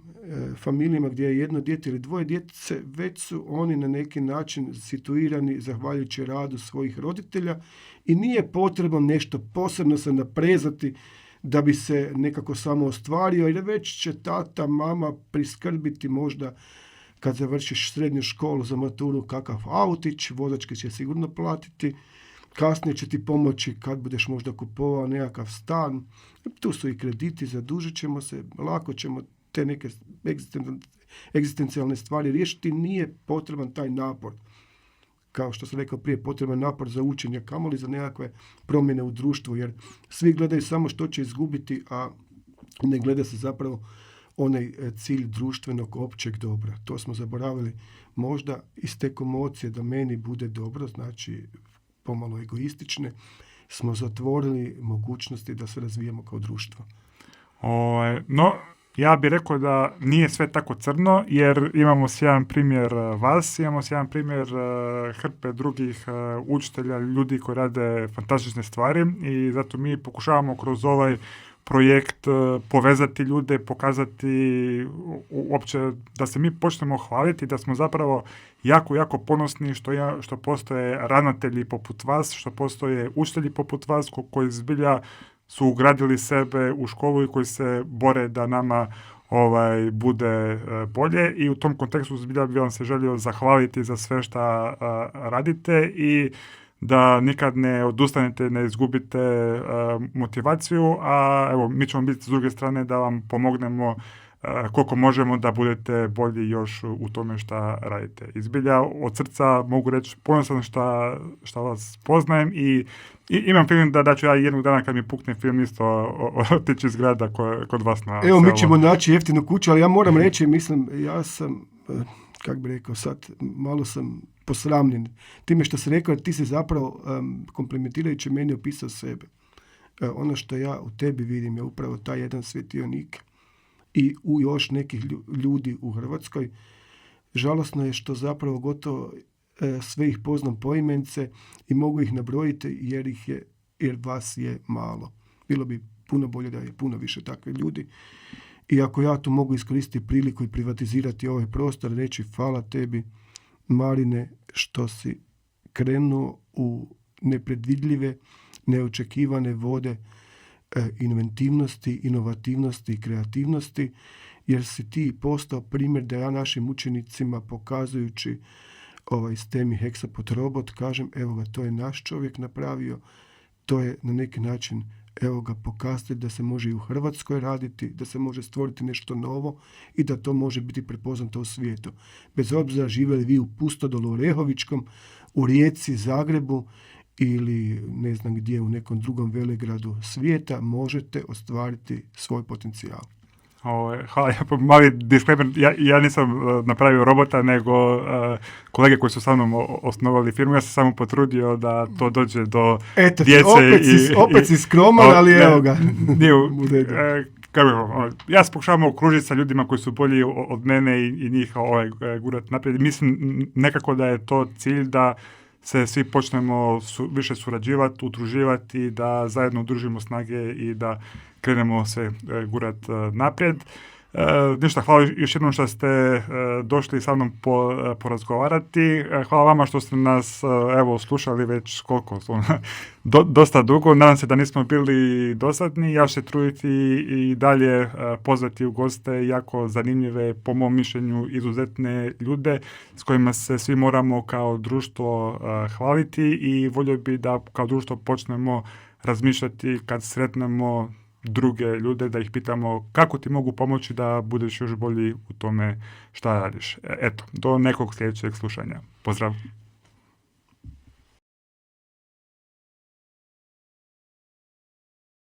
familijama gdje je 1 dijete ili 2 djece, već su oni na neki način situirani zahvaljujući radu svojih roditelja i nije potrebno nešto posebno se naprezati da bi se nekako samo ostvario, jer već će tata, mama priskrbiti možda kad završiš srednju školu za maturu kakav autić, vozačke će sigurno platiti, kasnije će ti pomoći kad budeš možda kupovao nekakav stan, tu su i krediti, zadužit ćemo se, lako ćemo te neke egzistencijalne stvari riješiti, nije potreban taj napor. Kao što sam rekao prije, potreban napor za učenje, kamoli za nekakve promjene u društvu, jer svi gledaju samo što će izgubiti, a ne gleda se zapravo onaj cilj društvenog općeg dobra. To smo zaboravili možda iz te komocije da meni bude dobro, znači pomalo egoistične, smo zatvorili mogućnosti da se razvijemo kao društvo. No, ja bih rekao da nije sve tako crno, jer imamo sjajan primjer vas, imamo sjajan primjer hrpe drugih učitelja, ljudi koji rade fantastične stvari i zato mi pokušavamo kroz ovaj projekt povezati ljude, pokazati uopće da se mi počnemo hvaliti, da smo zapravo jako, jako ponosni što postoje ravnatelji poput vas, što postoje učitelji poput vas koji zbilja su ugradili sebe u školu i koji se bore da nama bude bolje i u tom kontekstu zbilja bi vam se želio zahvaliti za sve što radite i da nikad ne odustanete, ne izgubite motivaciju, a evo, mi ćemo biti s druge strane da vam pomognemo koliko možemo da budete bolji još u tome što radite. Izbilja od srca mogu reći ponosan što vas poznajem i imam film da ću ja jednog dana kad mi pukne film isto otići iz grada kod vas na Evo, mi ćemo naći jeftinu kuću, ali ja moram reći, ja sam, kako bi rekao sad, malo sam posramljen time što sam rekao, ti si zapravo komplementirajući meni opisao sebe. Ono što ja u tebi vidim je upravo taj jedan svjetionik i u još nekih ljudi u Hrvatskoj. Žalosno je što zapravo gotovo sve ih poznam poimence i mogu ih nabrojiti jer vas je malo. Bilo bi puno bolje da je puno više takvih ljudi. I ako ja tu mogu iskoristiti priliku i privatizirati ovaj prostor, reći hvala tebi, Marine, što si krenuo u nepredvidljive, neočekivane vode inventivnosti, inovativnosti i kreativnosti, jer si ti postao primjer da ja našim učenicima pokazujući STEMI Hexapod robot kažem, evo ga, to je naš čovjek napravio, to je na neki način evo ga pokazati da se može i u Hrvatskoj raditi, da se može stvoriti nešto novo i da to može biti prepoznato u svijetu. Bez obzira živjeli vi u Pustodolu Orehovičkom, u Rijeci, Zagrebu ili ne znam gdje u nekom drugom velegradu svijeta, možete ostvariti svoj potencijal. Hvala, mali disclaimer, ja nisam napravio robota, nego kolege koji su sa mnom osnovali firmu, ja sam samo potrudio da to dođe do Eto, djece. opet si skroman, ali evo ga. Ja se pokušavam okružiti sa ljudima koji su bolji od mene i njih gurat naprijed. Mislim nekako da je to cilj da se svi počnemo više surađivati, udruživati, da zajedno udružimo snage i da krenemo se gurat naprijed. Ništa, hvala još jednom što ste došli sa mnom porazgovarati. Hvala vama što ste nas slušali već koliko, dosta dugo. Nadam se da nismo bili dosadni. Ja ću se truditi i dalje pozvati u goste jako zanimljive, po mom mišljenju, izuzetne ljude s kojima se svi moramo kao društvo hvaliti i volio bi da kao društvo počnemo razmišljati kad sretnemo druge ljude, da ih pitamo kako ti mogu pomoći da budeš još bolji u tome šta radiš. Eto, do nekog sljedećeg slušanja. Pozdrav!